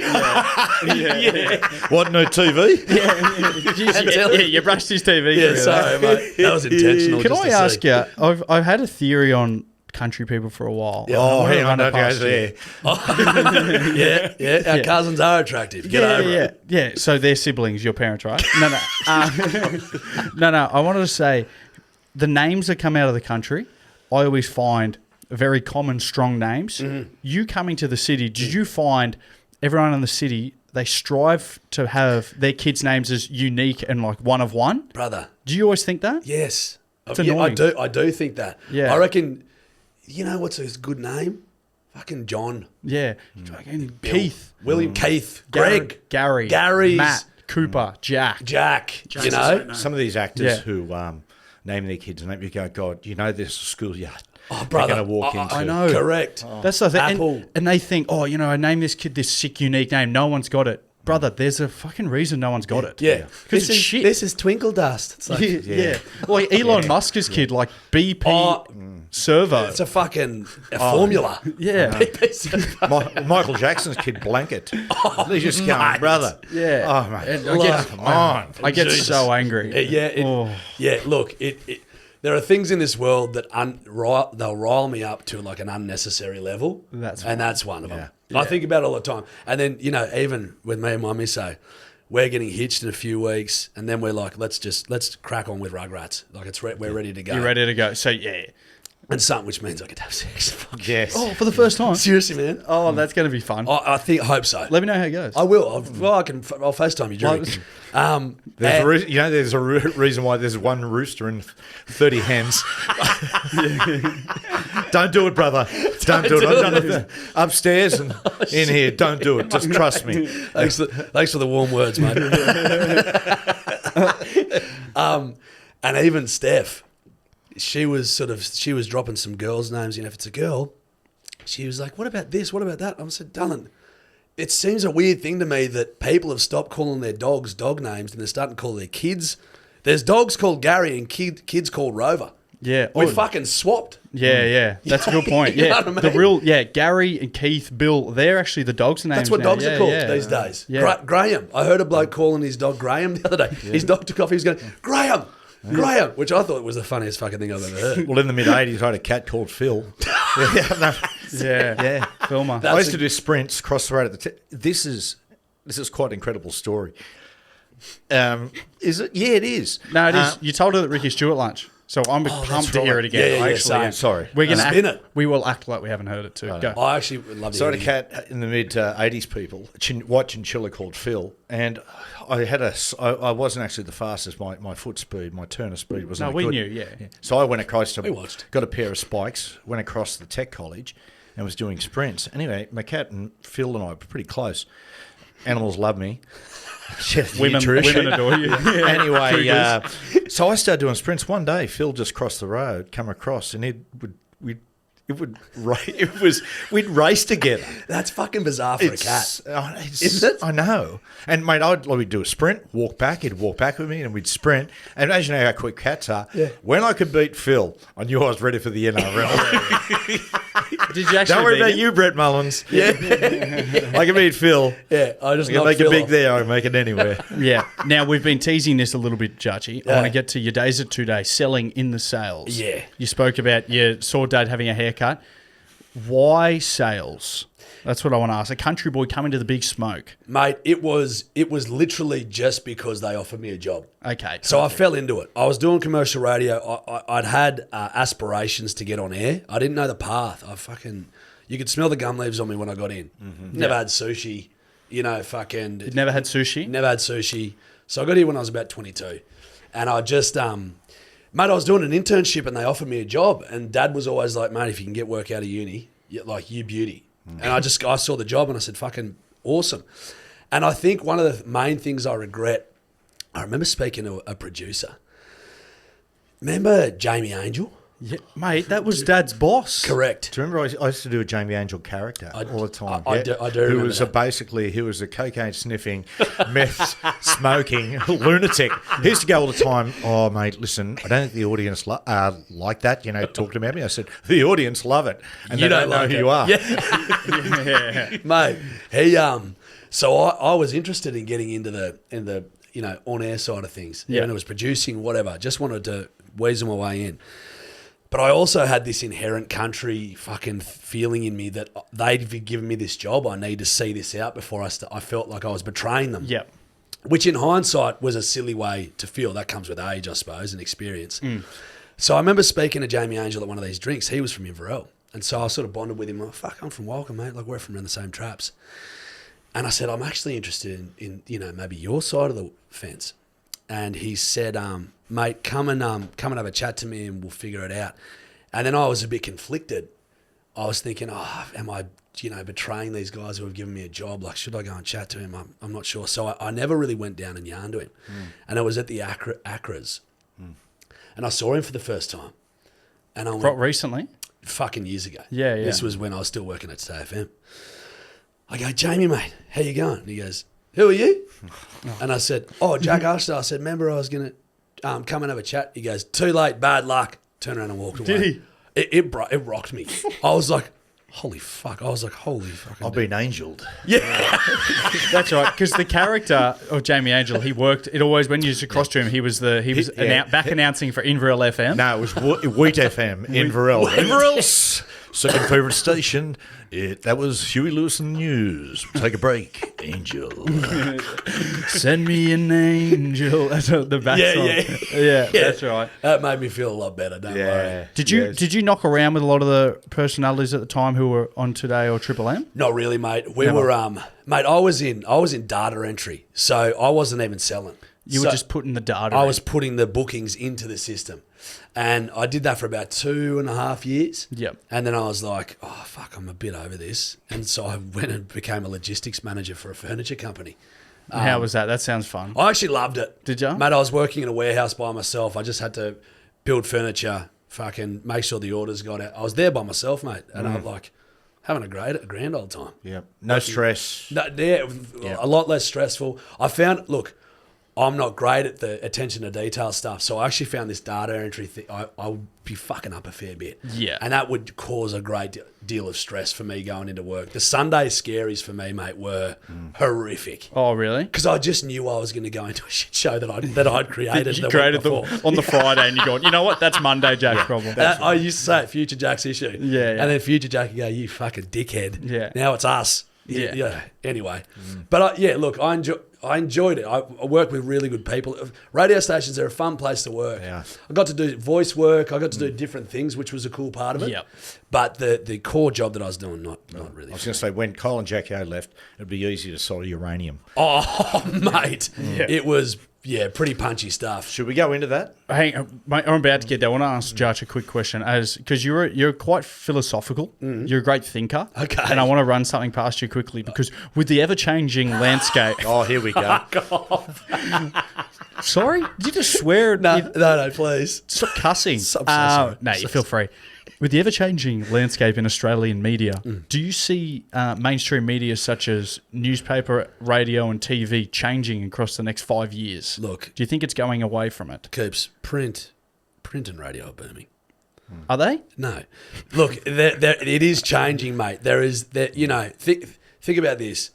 What, no TV? Yeah, you brushed his TV. Yeah, through sorry, mate. That was intentional. Can just I to ask see. you? I've had a theory on country people for a while. Yeah. Oh, I hang on, wanna don't run go it past you. there. Yeah. Our cousins are attractive. Get over it. Yeah. So they're siblings, your parents, right? No. No. I wanted to say the names that come out of the country, I always find very common, strong names. Mm-hmm. You coming to the city, did you find everyone in the city, they strive to have their kids' names as unique and like one of one? Brother. Do you always think that? Yes. It's Yeah, annoying. I do think that. Yeah. I reckon, you know what's a good name? Fucking John. Yeah. Fucking Keith. William. Keith. Greg. Gary. Gary's. Matt. Cooper. Jack. Jack. Jack's You a know? sweet name. Some of these actors Yeah. who name their kids and you go, God, there's a schoolyard. Oh, brother. They're going to walk into. I know. Correct. That's the thing. Apple. And they think, I named this kid this sick, unique name. No one's got it. Brother, there's a fucking reason no one's got it. Yeah. Because it's shit. This is Twinkle Dust. It's like, yeah. Like Elon Musk's kid, like BP Servo. It's a fucking formula. Yeah. Michael Jackson's kid, Blanket. They just going, mate. brother. Yeah. Oh, mate. And I get Jesus. so angry. Yeah. Look, there are things in this world that they'll rile me up to like an unnecessary level. That's one of them. I think about it all the time. And then, even with me and my misso, we're getting hitched in a few weeks, and then we're like, let's crack on with Rugrats. Like we're ready to go. You're ready to go. So, yeah. And something which means I get to have sex. Yes. Oh, for the first time? Seriously, man. Oh, that's going to be fun. I hope so. Let me know how it goes. I will. I'll FaceTime you during. There's a reason why there's one rooster and 30 hens. Don't do it, brother. Don't do it. I've done it upstairs and in here. Don't do it. Just trust me. Thanks for the warm words, mate. And even Steph, she was dropping some girls' names. If it's a girl, she was like, "What about this? What about that?" I said, "Darling, it seems a weird thing to me that people have stopped calling their dogs dog names and they're starting to call their kids. There's dogs called Gary and kids called Rover. Yeah. We fucking swapped. Yeah. That's a good point. You know Yeah. what I mean? The real, Gary and Keith, Bill, they're actually the dogs' names. That's what now. dogs are called these days. Yeah. Graham. I heard a bloke calling his dog Graham the other day. His dog took off. He was going, Graham, which I thought was the funniest fucking thing I've ever heard. Well, in the mid-'80s, I had a cat called Phil. Yeah. Filmer. I used to do sprints across the road at the This is quite an incredible story. Is it? Yeah, it is. No, it is. You told her that Ricky Stuart lunch. So I'm pumped to hear it again. Yeah, I same. actually, Sorry. We're gonna Spin it. We will act like we haven't heard it too. Go. I actually would love to So I hear had a it. cat in the mid-'80s, people, white chinchilla called Phil, and I wasn't actually the fastest. My foot speed, my turner speed wasn't No, we good. knew, yeah. So I went across to, We watched. got a pair of spikes, went across the tech college and was doing sprints. Anyway, my cat and Phil and I were pretty close. Animals love me. Women adore you. Anyway, so I started doing sprints. One day, Phil just crossed the road, come across, and we'd race together. That's fucking bizarre for a cat. Isn't it? I know. And mate, we'd do a sprint, walk back. He'd walk back with me, and we'd sprint. And as you know how quick cats are, when I could beat Phil, I knew I was ready for the NRL. Did you actually Don't worry beat about him? you, Brett Mullins. Yeah, I can beat Phil. Yeah, I just I can knocked make Phil it big off. there. I can make it anywhere. Yeah. Now, we've been teasing this a little bit, Jarchy. I Yeah. want to get to your days at 2 Days, selling in the sales. Yeah. You spoke about your saw Dad having a haircut. Why sales? That's what I want to ask. A country boy coming to the big smoke. Mate, it was literally just because they offered me a job. Okay. So I fell into it. I was doing commercial radio. I'd had aspirations to get on air. I didn't know the path. You could smell the gum leaves on me when I got in. Never had sushi. fucking... You'd never had sushi? Never had sushi. So I got here when I was about 22. And I just... mate, I was doing an internship and they offered me a job. And Dad was always like, mate, if you can get work out of uni, you beauty. And I saw the job and I said, fucking awesome. And I think one of the main things I regret, I remember speaking to a producer. Remember Jamie Angel? Yeah, mate, that was Dad's boss. Correct. Do you remember I used to do a Jamie Angel character all the time? I do remember Who was that. he was a cocaine sniffing, meth smoking lunatic. He used to go all the time, oh, mate, listen, I don't think the audience like that, talking about me. I said, the audience love it. And You they don't know like who it. you are. Yeah. Mate, he so I was interested in getting into the on-air side of things. Yeah. When it was producing, whatever. Just wanted to weasel my way in. But I also had this inherent country fucking feeling in me that they'd given me this job. I need to see this out before I felt like I was betraying them. Yep. Which in hindsight was a silly way to feel. That comes with age, I suppose, and experience. So I remember speaking to Jamie Angel at one of these drinks. He was from Inverell. And so I sort of bonded with him. Like, fuck, I'm from Walcha, mate. Like, we're from around the same traps. And I said, I'm actually interested in maybe your side of the fence. And he said, mate, come and have a chat to me and we'll figure it out. And then I was a bit conflicted. I was thinking, am I, betraying these guys who have given me a job? Like, should I go and chat to him? I'm not sure. So I never really went down and yarned to him. And it was at the Acras. And I saw him for the first time. And I went, Quite recently? fucking years ago. Yeah. This was when I was still working at DayFM. I go, Jamie, mate, how you going? And he goes, who are you? And I said, Jack Archdale. I said, remember I was going to come and have a chat? He goes, too late, bad luck. Turned around and walked away. Did he? It rocked me. I was like, holy fuck. I was like, holy fucking I've been angeled. Yeah. That's right, because the character of Jamie Angel, he worked. It always when you used to cross to him, he was announcing for Inverell FM. No, it was Wheat FM, Inverell. Inverell's second favourite station. That was Huey Lewis and the News. Take a break. Angel. Send me an angel. That's the back song. Yeah, that's right. That made me feel a lot better, don't worry. Did you knock around with a lot of the personalities at the time who were on Today or Triple M? Not really, mate. We were mate, I was in data entry, so I wasn't even selling. You were just putting the data I in. was putting the bookings into the system. And I did that for about 2.5 years. Yep. And then I was like, oh, fuck, I'm a bit over this. And so I went and became a logistics manager for a furniture company. How was that? That sounds fun. I actually loved it. Did you? Mate, I was working in a warehouse by myself. I just had to build furniture, fucking make sure the orders got out. I was there by myself, mate. And I'm like having a grand old time. Yeah. No stress. No, a lot less stressful. I found, look, I'm not great at the attention to detail stuff, so I actually found this data entry thing, I would be fucking up a fair bit. Yeah. And that would cause a great deal of stress for me going into work. The Sunday scaries for me, mate, were horrific. Oh, really? Because I just knew I was going to go into a shit show that I'd created. You created them on the Friday and you go, you know what? That's Monday Jack's problem. I used to say it, Future Jack's issue. Yeah. And then Future Jack would go, you fucking dickhead. Yeah. Now it's us. Yeah. Anyway. But look, I enjoyed it. I worked with really good people. Radio stations are a fun place to work. Yeah. I got to do voice work. I got to do different things, which was a cool part of it. Yep. But the core job that I was doing, not really. I was going to say, when Kyle and Jackie O left, it'd be easy to solder uranium. Oh, mate. It was, pretty punchy stuff. Should we go into that? Hey, mate, I'm about to get there. I want to ask Jarch a quick question, because you're quite philosophical. You're a great thinker. Okay. And I want to run something past you quickly, because with the ever-changing landscape... Oh, here we go. Sorry? Did you just swear? No, please. Stop cussing. I'm so sorry. No, you feel free. With the ever-changing landscape in Australian media, do you see mainstream media such as newspaper, radio and TV changing across the next 5 years? Look. Do you think it's going away from it? Coops, print and radio are booming. Are they? No. Look, it is changing, mate. Think about this.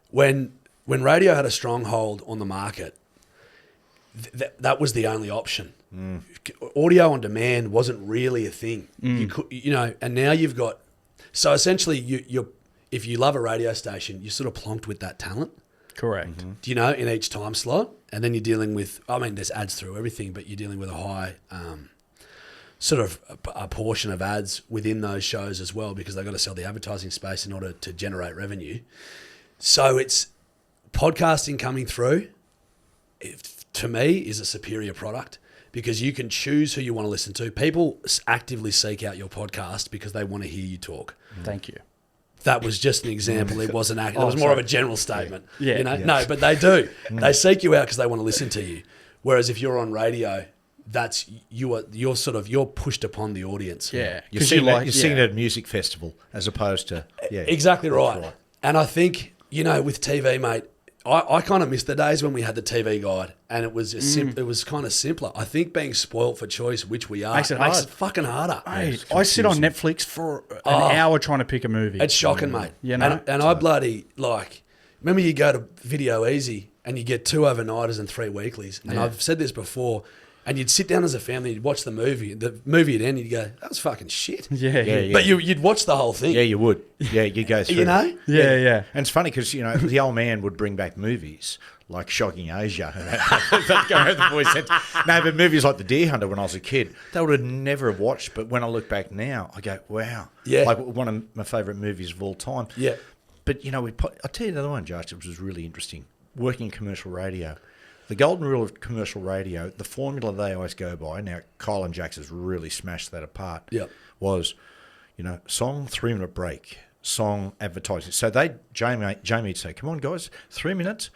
When radio had a stronghold on the market, that was the only option. Audio on demand wasn't really a thing. You could, and now you've got. So essentially, if you love a radio station, you're sort of plonked with that talent. Correct. In each time slot, and then you're dealing with. I mean, there's ads through everything, but you're dealing with a high. Sort of a portion of ads within those shows as well, because they've got to sell the advertising space in order to generate revenue. So podcasting coming through, to me, is a superior product because you can choose who you want to listen to. People actively seek out your podcast because they want to hear you talk. Thank you. That was just an example. It wasn't. It was more of a general statement. Yeah. You know? Yeah. No, but they do. They seek you out because they want to listen to you. Whereas if you're on radio, that's you're pushed upon the audience. Yeah, You're seeing it at a music festival as opposed to exactly right. And I think with TV, mate, I kind of miss the days when we had the TV guide and it was it was kind of simpler. I think being spoilt for choice, which we are, makes it fucking harder. Mate, I sit on Netflix for an hour trying to pick a movie. It's shocking, mate. You know? And I bloody remember you go to Video Easy and you get 2 overnighters and 3 weeklies. And I've said this before. And you'd sit down as a family, you'd watch the movie would end, and you'd go, that was fucking shit. Yeah. But you'd watch the whole thing. Yeah, you would. Yeah, you'd go through. You know? Yeah. And it's funny because, the old man would bring back movies like Shocking Asia. That'd go over the voice. No, but movies like The Deer Hunter when I was a kid, they would have never have watched. But when I look back now, I go, wow. Yeah. Like one of my favourite movies of all time. Yeah. But, I'll tell you another one, Jarch, which was really interesting. Working in commercial radio. The golden rule of commercial radio, the formula they always go by, now Kyle and Jax has really smashed that apart, was, song, 3-minute break, song, advertising. So Jamie'd say, come on, guys, 3 minutes,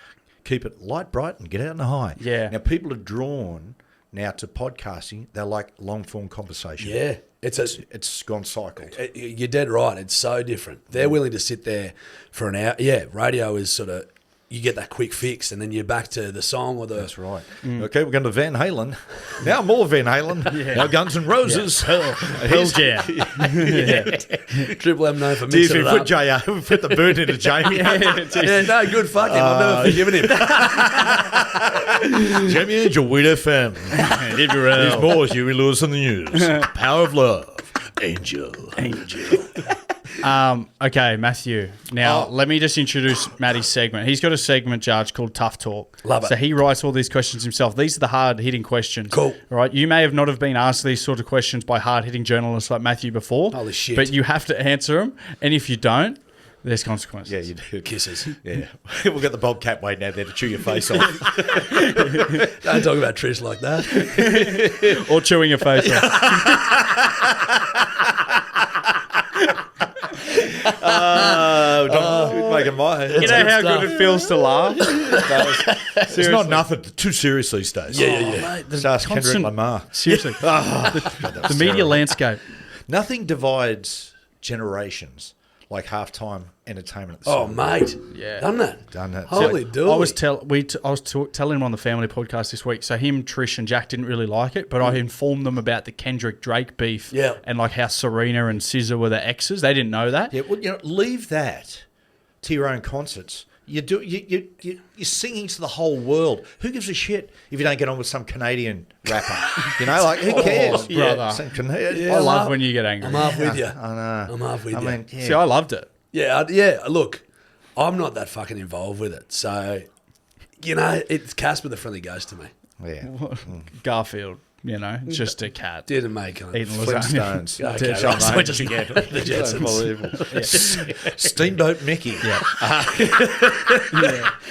keep it light, bright, and get out in the high. Yeah. Now, people are drawn now to podcasting. They like long-form conversation. Yeah. It's gone cycled. You're dead right. It's so different. They're willing to sit there for an hour. Yeah, radio is sort of... You get that quick fix, and then you're back to the song or the... That's right. Okay, we're going to Van Halen. Now more Van Halen. Now Guns N' Roses. Pearl Jam. Triple M known for mixing it up. We put the burn into Jamie. No, good fuck him. I've never forgiven him. Jamie Angel, Weed FM. There's more as you lose on the news. Power of love. Angel. Okay, Matthew. Now, let me just introduce Matty's segment. He's got a segment, Jarch, called Tough Talk. Love it. So he writes all these questions himself. These are the hard-hitting questions. Cool. All right? You may have not have been asked these sort of questions by hard-hitting journalists like Matthew before. Holy shit. But you have to answer them. And if you don't, there's consequences. Yeah, you do. Kisses. Yeah. We've got the Bobcat waiting out there to chew your face off. Don't talk about Trish like that. Or chewing your face off. Making my head. You know how good it feels to laugh? It's not nothing too serious these days. Yeah. Mate, Ask Kendrick Lamar. Seriously. The media landscape. Nothing divides generations like halftime entertainment. Oh, mate. Yeah. Done that. Holy I dooly. was telling him on the family podcast this week. So him, Trish, and Jack didn't really like it, but I informed them about the Kendrick Drake beef. Yeah. And like how Serena and SZA were the exes. They didn't know that. Yeah, well, leave that to your own concerts. You're singing to the whole world. Who gives a shit if you don't get on with some Canadian rapper? Who cares? brother. Some Canadian. I love when you get angry. I'm half with you. I know. I'm half with you. mean, See, I loved it. Yeah. Look, I'm not that fucking involved with it. So, it's Casper the Friendly Ghost to me. Yeah. Garfield, just a cat. Didn't make it. Eating lasagna. Flintstones. Okay, Dead right, so Shot we just Again. the Jetsons. Unbelievable. Steamboat Mickey. Yeah.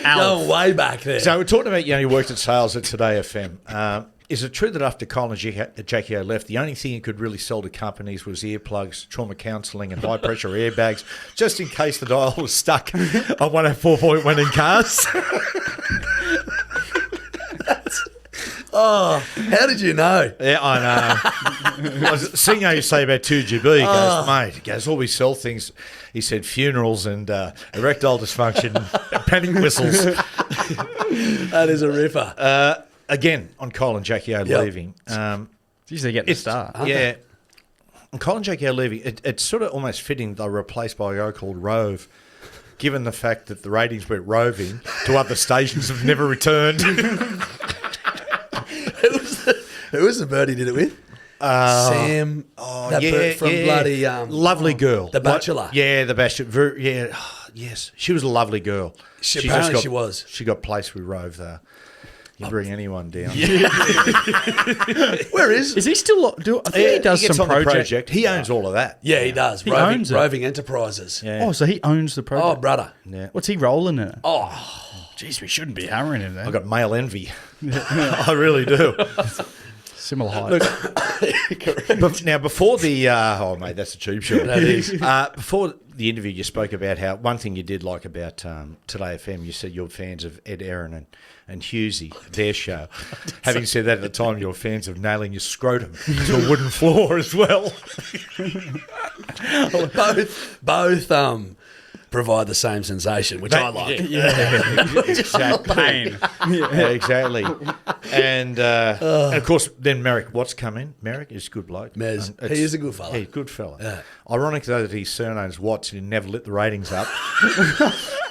Go way back there. So we're talking about, you worked at sales at Today FM. Is it true that after Kyle and Jackie O left, the only thing you could really sell to companies was earplugs, trauma counselling and high-pressure airbags, just in case the dial was stuck on 104.1 in cars? Oh, how did you know? Yeah, I know. I was seeing how you say about 2GB. He goes, mate, all we sell things, he said, funerals and erectile dysfunction, panic whistles. That is a ripper. Again, on Kyle and Jackie O leaving. Jeez, they're getting a start. Yeah. And Kyle and Jackie O leaving, it's sort of almost fitting they're replaced by a guy called Rove, given the fact that the ratings went roving to other stations have never returned. Who was the bird he did it with? Sam. That bird from bloody... lovely girl. The Bachelor. The Bachelor. Yes. She was a lovely girl. She was. She got placed with Rove, though. You bring anyone down. Where is he still... I think he does some project. He owns all of that. Yeah, he does. He owns it. Roving Enterprises. Yeah. Oh, so he owns the project. Oh, brother. Yeah. What's he rolling in it? Oh, Jeez, we shouldn't be hammering him then. I've got male envy. I really do. Similar height. But now, before the... oh, mate, that's a cheap shot. That is. Before the interview, you spoke about how... One thing you did like about Today FM, you said you're fans of Ed Aaron and Hughesy, their show. Having said that, at the time, you were fans of nailing your scrotum to a wooden floor as well. both provide the same sensation, which I like. Exactly. Pain. Yeah, exactly. And of course, then Merrick Watts come in. Merrick is a good bloke. Mez, he is a good fella. He's a good fella. Yeah. Ironic though that his surname's Watts and he never lit the ratings up.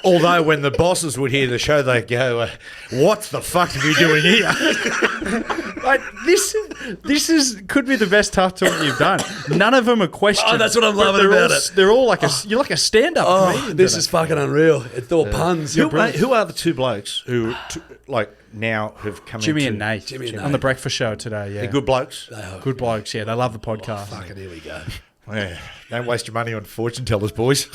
Although when the bosses would hear the show, they'd go, "What the fuck are you doing here?" Like, this could be the best tough talk you've done. None of them are questions. Oh, that's what I'm but loving about it. They're all like you're like a stand-up comedian. This is fucking unreal. It's all puns. Who are the two blokes who now have come Jimmy into... and Nate. Jimmy and on the breakfast show today. Yeah, They're good blokes. They are. good blokes. Yeah, they love the podcast. Fucking here we go. Yeah. Don't waste your money on fortune tellers, boys.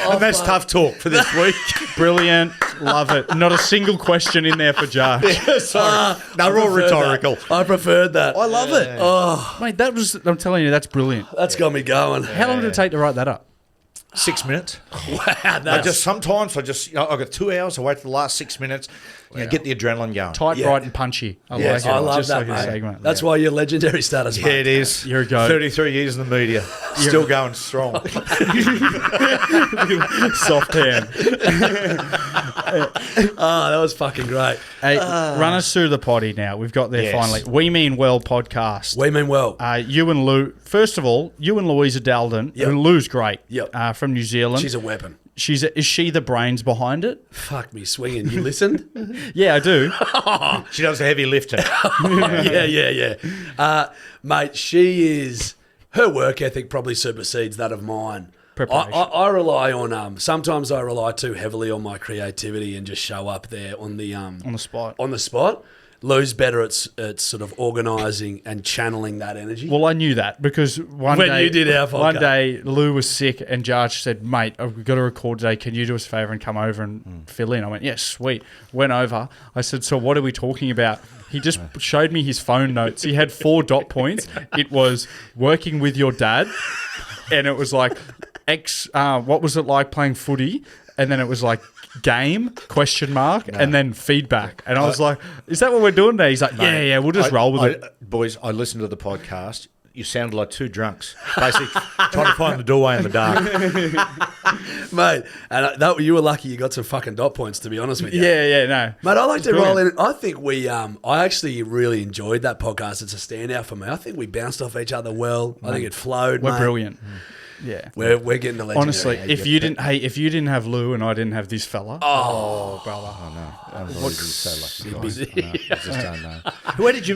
And that's tough talk for this week. Brilliant, love it. Not a single question in there for Jarch. Sorry. They're all rhetorical. I preferred that. I love it. Oh, Mate, I'm telling you, that's brilliant. that's got me going. How long did it take to write that up? 6 minutes. Wow, Sometimes I've got 2 hours. I wait for the last 6 minutes. Get the adrenaline going. Tight, Yeah. bright, and punchy. Yes, like it. I love Just that, like a mate. segment. That's why you're legendary status, mate. Yeah, it is. You're a goat. 33 years in the media. Still going strong. Soft hand. Oh, that was fucking great. Hey, run us through the potty now. We've got there Yes. finally. We Mean Well podcast. We mean well. You and Lou. First of all, you and Louisa Dalden. Yep. Who Lou's great. Yep. From New Zealand. She's a weapon. Is she the brains behind it? Fuck me swinging. You listened? Yeah, I do. She does the heavy lifting. yeah. Mate, she is... Her work ethic probably supersedes that of mine. Preparation. I rely on... sometimes I rely too heavily on my creativity and just show up there on the... On the spot. On the spot. Lou's better at sort of organising and channeling that energy. Well, I knew that because When you did our podcast. one day Lou was sick and Jarch said, "Mate, we've got to record today. Can you do us a favour and come over and fill in?" I went, "Yeah, sweet." Went over. I said, "So what are we talking about?" He just showed me his phone notes. He had 4 dot points. It was working with your dad, and it was like what was it like playing footy? And then it was like game ? And then feedback. And I was like, "Is that what we're doing today?" He's like, "Yeah, we'll just roll with it." Boys, I listened to the podcast. You sounded like two drunks, basically trying to find the doorway in the dark. Mate, and you were lucky you got some fucking dot points, to be honest with you. Yeah, no. Mate, I like to brilliant. roll in. I think I actually really enjoyed that podcast. It's a standout for me. I think we bounced off each other well. I think it flowed, We're mate. brilliant. Yeah. We're getting the legendary. Honestly, if you didn't have Lou and I didn't have this fella, brother. I'm so lucky. Guys. I just don't know. How did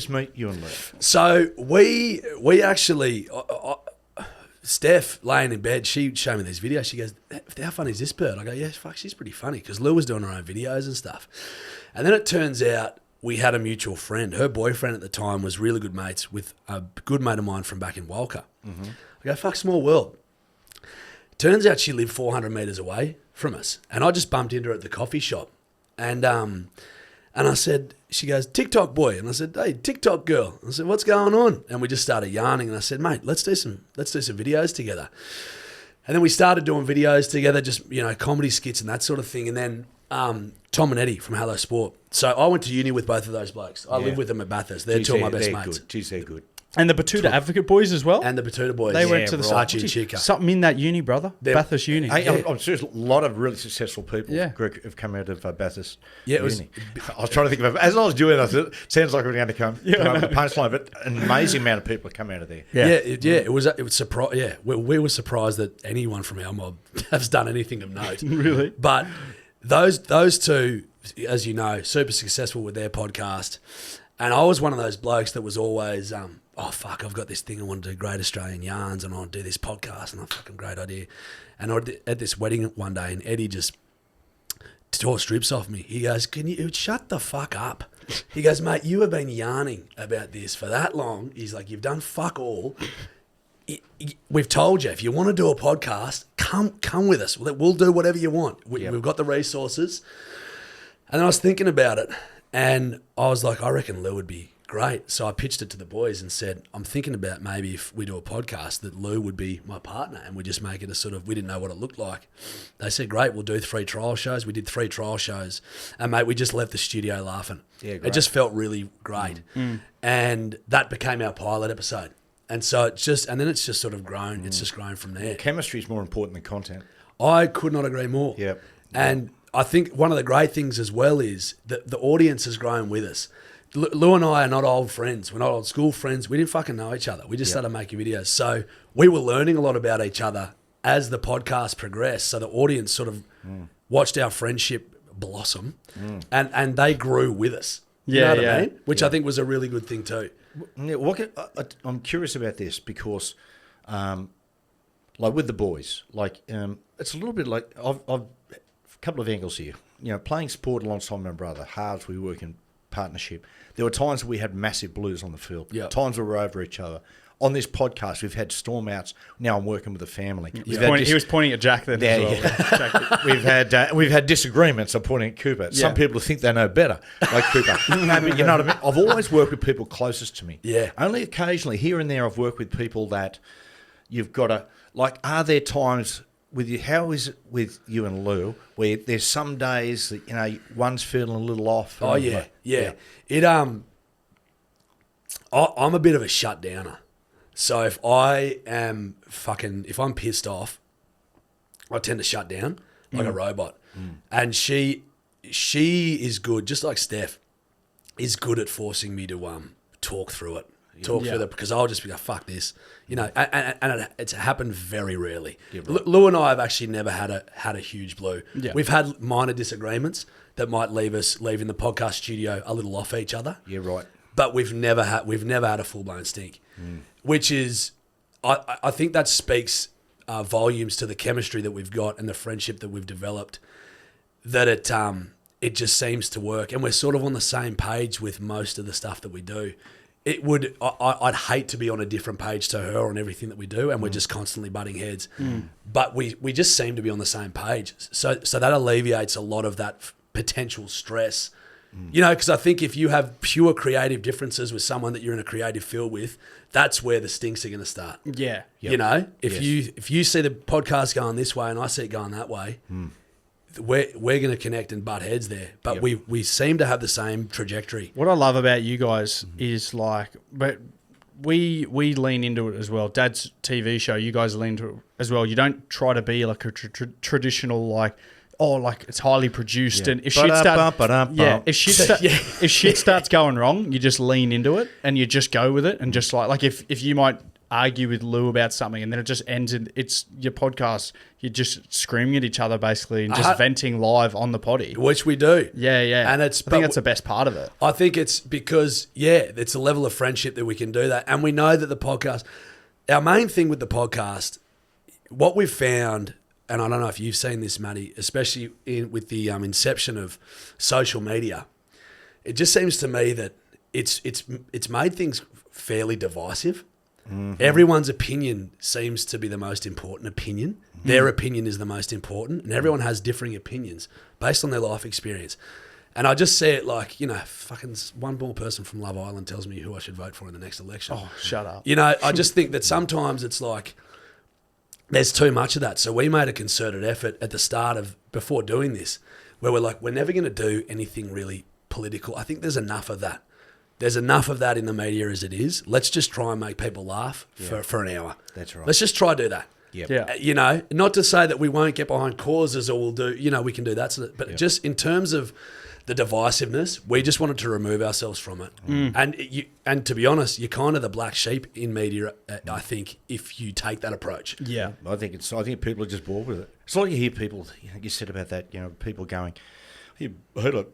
you meet you and Lou? So we actually, Steph laying in bed, she showed me these videos. She goes, "How funny is this bird?" I go, "Yeah, fuck, she's pretty funny," because Lou was doing her own videos and stuff. And then it turns out we had a mutual friend. Her boyfriend at the time was really good mates with a good mate of mine from back in Walcha. Mm-hmm. I go, "Fuck, small world." Turns out she lived 400 metres away from us. And I just bumped into her at the coffee shop. And I said, she goes, "TikTok boy." And I said, "Hey, TikTok girl." I said, "What's going on?" And we just started yarning. And I said, "Mate, let's do some videos together." And then we started doing videos together, just, comedy skits and that sort of thing. And then Tom and Eddie from Hello Sport. So I went to uni with both of those blokes. I live with them at Bathurst. They're two of my best mates. Good. Geez, they're good. And the Batuta Advocate boys as well. And the Batuta boys. They went to the Archy and Chica. Something in that uni, brother. Bathurst uni. I'm serious. A lot of really successful people have come out of Bathurst. Yeah, uni. I was trying to think of it. As I was doing it, it sounds like we're going to come up with a punchline, but an amazing amount of people have come out of there. It was surprise. Yeah, we were surprised that anyone from our mob has done anything of note. Really? But those two, as you know, super successful with their podcast. And I was one of those blokes that was always, "Oh, fuck, I've got this thing. I want to do Great Australian Yarns and I want to do this podcast and fucking great idea." And I did, at this wedding one day, and Eddie just tore strips off me. He goes, "Can you shut the fuck up?" He goes, "Mate, you have been yarning about this for that long." He's like, "You've done fuck all. we've told you, if you want to do a podcast, come with us. We'll do whatever you want. We've got the resources. And then I was thinking about it, and I was like, I reckon Lou would be great. So I pitched it to the boys and said, I'm thinking about maybe if we do a podcast that Lou would be my partner, and we just make it a sort of, we didn't know what it looked like. They said, great, we'll do 3 trial shows. We did 3 trial shows, and mate, we just left the studio laughing. Yeah, great. It just felt really great. And that became our pilot episode. And so it's just sort of grown. It's just grown from there. Chemistry is more important than content. I could not agree more. Yep. And I think one of the great things as well is that the audience has grown with us. Lou and I are not old friends. We're not old school friends. We didn't fucking know each other. We just started making videos. So we were learning a lot about each other as the podcast progressed. So the audience sort of watched our friendship blossom and they grew with us. You know what I mean? Which I think was a really good thing too. I'm curious about this because, like with the boys, like it's a little bit like I've a couple of angles here. You know, playing sport alongside my brother, halves we work in partnership. There were times we had massive blues on the field. Yep. Times we were over each other. On this podcast, we've had storm outs. Now I'm working with the family. He was pointing at Jack then as well. We've had disagreements. I'm pointing at Cooper. Some people think they know better, like Cooper. No, but you know what I mean? I've always worked with people closest to me. Yeah. Only occasionally, here and there, I've worked with people that you've got to, like, are there times with you, how is it with you and Lou, where there's some days that, you know, one's feeling a little off? Oh, yeah. It, I'm a bit of a shutdowner. So if I'm pissed off, I tend to shut down like a robot. And she is good, just like Steph, is good at forcing me to talk through it. Through it, because I'll just be like, fuck this. You know, and it's happened very rarely. Yeah, right. Lou and I have actually never had a huge blow. Yeah. We've had minor disagreements that might leave us leaving the podcast studio a little off each other. Yeah, right. But we've never had a full blown stink, which is, I think that speaks volumes to the chemistry that we've got and the friendship that we've developed. That it just seems to work, and we're sort of on the same page with most of the stuff that we do. I'd hate to be on a different page to her on everything that we do, and we're just constantly butting heads. But we just seem to be on the same page. So that alleviates a lot of that potential stress. You know, because I think if you have pure creative differences with someone that you're in a creative field with, that's where the stinks are going to start. Yeah. Yep. You know, if you see the podcast going this way and I see it going that way, we're going to connect and butt heads there. But we seem to have the same trajectory. What I love about you guys is like, but we lean into it as well. Dad's TV show, you guys lean into it as well. You don't try to be like a traditional like, like it's highly produced, and if shit starts going wrong, you just lean into it and you just go with it, and just like if you might argue with Lou about something and then it just ends in it's your podcast, you're just screaming at each other basically and just venting live on the potty, which we do. And I think that's the best part of it. I think it's because it's a level of friendship that we can do that, and we know that the podcast, our main thing with the podcast, what we've found. And I don't know if you've seen this, Matty, especially with the inception of social media. It just seems to me that it's made things fairly divisive. Everyone's opinion seems to be the most important opinion. Their opinion is the most important, and everyone has differing opinions based on their life experience. And I just see it like, you know, fucking one more person from Love Island tells me who I should vote for in the next election. Oh, shut up. You know, I just think that sometimes it's like, there's too much of that. So we made a concerted effort at the start of, before doing this, where we're like, we're never going to do anything really political. I think there's enough of that. There's enough of that in the media as it is. Let's just try and make people laugh for an hour. That's right. Let's just try to do that. Yeah. You know, not to say that we won't get behind causes or we'll do, you know, we can do that. But just in terms of the divisiveness, we just wanted to remove ourselves from it. And to be honest, you're kind of the black sheep in media, I think, if you take that approach. Yeah. I think people are just bored with it. It's like you hear people, you said about that, you know, people going, I heard a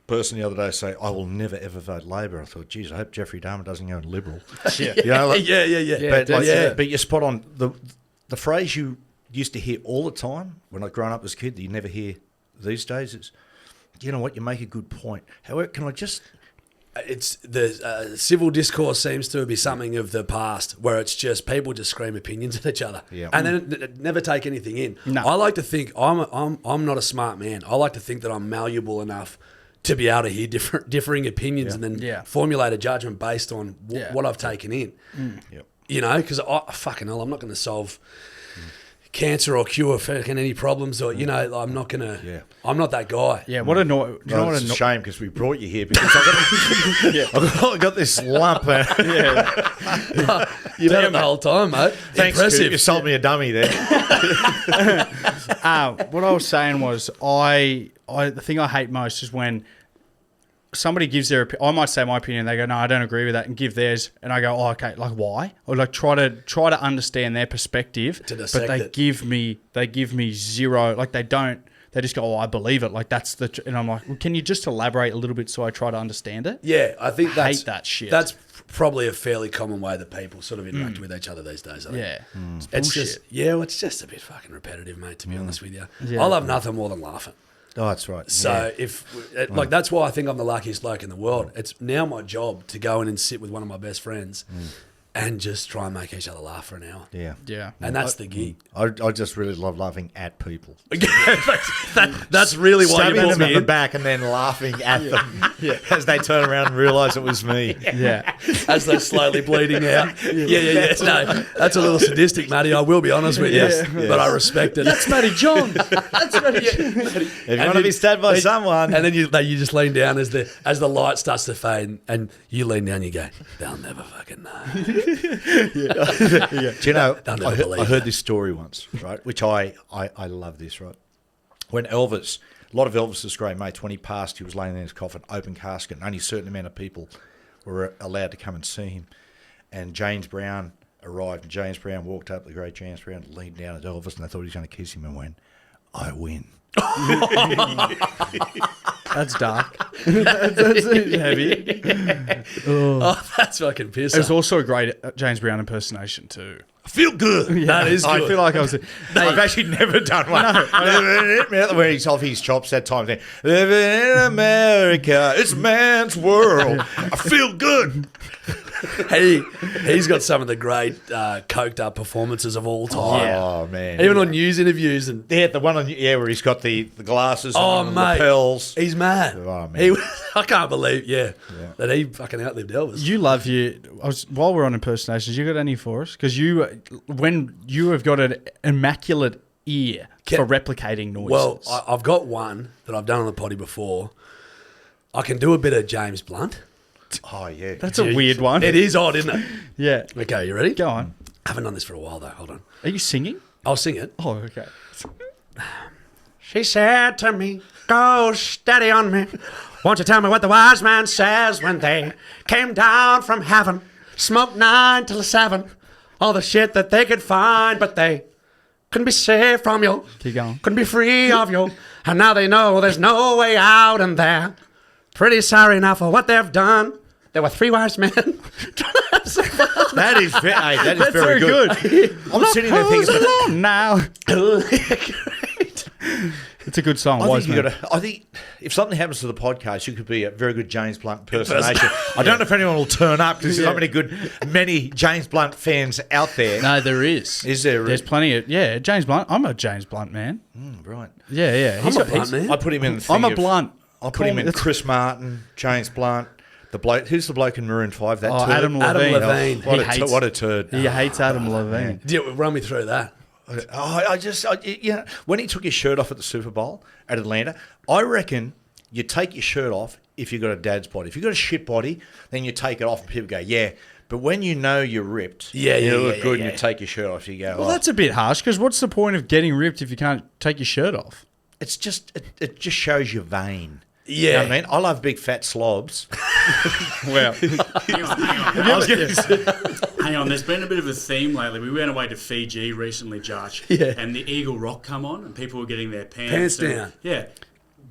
person the other day say, I will never ever vote Labor. I thought, geez, I hope Jeffrey Dahmer doesn't go Liberal. You know, like, but you're spot on. The phrase you used to hear all the time when I growing up as a kid that you never hear these days is, you know what, you make a good point. However, can I just it's the civil discourse seems to be something of the past, where it's just people just scream opinions at each other, and then never take anything in. No. I like to think I'm not a smart man. I like to think that I'm malleable enough to be able to hear differing opinions and then formulate a judgment based on what I've taken in. You know, because fucking hell, I'm not going to solve cancer or cure fucking any problems, or you know, I'm not gonna. I'm not that guy. Yeah, what a It's a shame because we brought you here because I got this lump. You've had it the whole time, mate. Thanks, Impressive. you sold me a dummy there. What I was saying was, the thing I hate most is when somebody gives their I might say my opinion, they go, no, I don't agree with that, and give theirs, and I go, oh, okay, like why? Or like try to understand their perspective, but they give me zero, like they just go, oh, I believe it, like that's and I'm like, well, can you just elaborate a little bit so I try to understand it? Yeah, I think I hate that shit. That's probably a fairly common way that people sort of interact with each other these days. I think. Yeah, it's just it's just a bit fucking repetitive, mate. To be honest with you, Yeah. I love nothing more than laughing. Oh, that's right. So that's why I think I'm the luckiest bloke in the world. It's now my job to go in and sit with one of my best friends and just try and make each other laugh for an hour. Yeah. And that's the gig. I just really love laughing at people. That's really why you Stabbing brought them me in the in. back and then laughing at them as they turn around and realise it was me. Yeah. As they're slowly bleeding out. Yeah. No, that's a little sadistic, Matty. I will be honest with you, but I respect it. That's Matty John. That's Matty John. If you want to be stabbed by someone. And then you just lean down as the light starts to fade, and you lean down, you go, they'll never fucking know. Do you know, They'll never believe I heard that. this story once, right, which I love this, right? When Elvis, a lot of Elvis's great mates, when he passed, he was laying in his coffin, open casket, and only a certain amount of people were allowed to come and see him. And James Brown arrived, and James Brown walked up, the great James Brown, leaned down at Elvis, and they thought he was going to kiss him and went, I win. That's dark. That's heavy. Oh, that's fucking piss. There's also a great James Brown impersonation too. I feel good. That is good. I feel like I was. I've actually never done one. Where he's off his chops that time. Living in America, it's man's world. I feel good. He's got some of the great coked up performances of all time. Oh, man. Even on news interviews and The one on where he's got the glasses on and the mate, lapels. he's mad. Oh, man. I can't believe, that he fucking outlived Elvis. You love while we're on impersonations, you got any for us? Because when you have got an immaculate ear for replicating noises. Well, I've got one that I've done on the potty before. I can do a bit of James Blunt. Oh, yeah. That's a weird one. It is odd, isn't it? Yeah. Okay, you ready? Go on. I haven't done this for a while though. Hold on. Are you singing? I'll sing it. Oh, okay. She said to me, go steady on me. Won't you tell me what the wise man says when they came down from heaven, smoked 9 till 7, all the shit that they could find, but they couldn't be saved from you. Keep going. Couldn't be free of you. And now they know there's no way out, and they're pretty sorry now for what they've done. There were 3 wise men. That is very good. I'm sitting there Who's thinking, alone now? Great. It's a good song. I Wise think, man. I think if something happens to the podcast, you could be a very good James Blunt impersonation. I don't know if anyone will turn up because there's not many James Blunt fans out there. No, there is. Is there? There's plenty of James Blunt. I'm a James Blunt man. Right. Yeah. I'm a Blunt man. I put him in the thing I'm a of- Blunt. I put him in Chris Martin, James Blunt, the bloke. Who's the bloke in Maroon 5? That turd? Adam Levine. Levine. What a turd. He hates Adam Levine. Run me through that. When he took his shirt off at the Super Bowl at Atlanta, I reckon you take your shirt off if you've got a dad's body. If you've got a shit body, then you take it off and people go, yeah. But when you know you're ripped, you look good and you take your shirt off, you go, Well, that's a bit harsh because what's the point of getting ripped if you can't take your shirt off? it's just, it just shows you're vain. Yeah. You know what I mean? I love big fat slobs. Well, Hang on, there's been a bit of a theme lately. We went away to Fiji recently, Jarch, and the Eagle Rock come on, and people were getting their pants down. Yeah,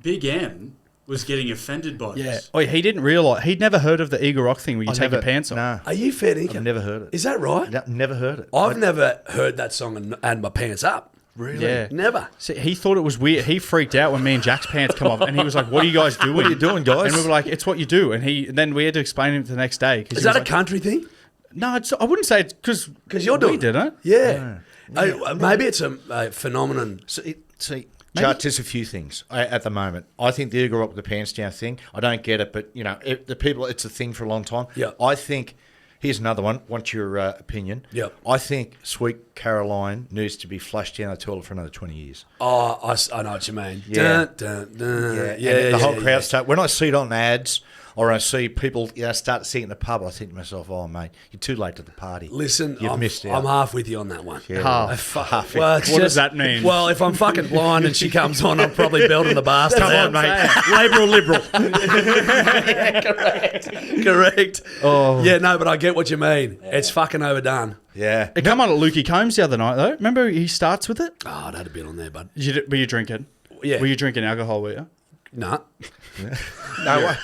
Big M was getting offended by this. Oh, he didn't realise. He'd never heard of the Eagle Rock thing where you take your pants off. Nah, Are you fair dinkum? I've never heard it. Is that right? Never heard it. I've never heard that song and had my pants up. Really? Yeah. Never. So he thought it was weird. He freaked out when me and Jack's pants come off, and he was like, "What are you guys doing? What are you doing, guys?" And we were like, "It's what you do." And then we had to explain it the next day. Is that a country thing? No, I wouldn't say it's because you're doing we did it. Yeah. Maybe it's a phenomenon. See, Jarch, there's a few things at the moment. I think the eagle rock with the pants down thing, I don't get it, but, the people, it's a thing for a long time. Yeah. I think, here's another one, want your opinion. Yeah. I think Sweet Caroline needs to be flushed down the toilet for another 20 years. Oh, I know what you mean. Yeah. Dun, dun, dun. Yeah. The whole crowd start, when I see it on ads, or I see people start to see it in the pub, I think to myself, oh, mate, you're too late to the party. Listen, You've missed out. I'm half with you on that one. Yeah. Half. Well, What does that mean? Well, if I'm fucking blind and she comes on, I'm probably building the bastard. Come on, mate. Labor or liberal? Correct. Oh. Yeah, no, but I get what you mean. It's fucking overdone. Yeah. It come on at Lukey Combs the other night, though. Remember he starts with it? Oh, I'd had a bit on there, bud. Were you drinking? Yeah. Were you drinking alcohol, were you? Nah. No,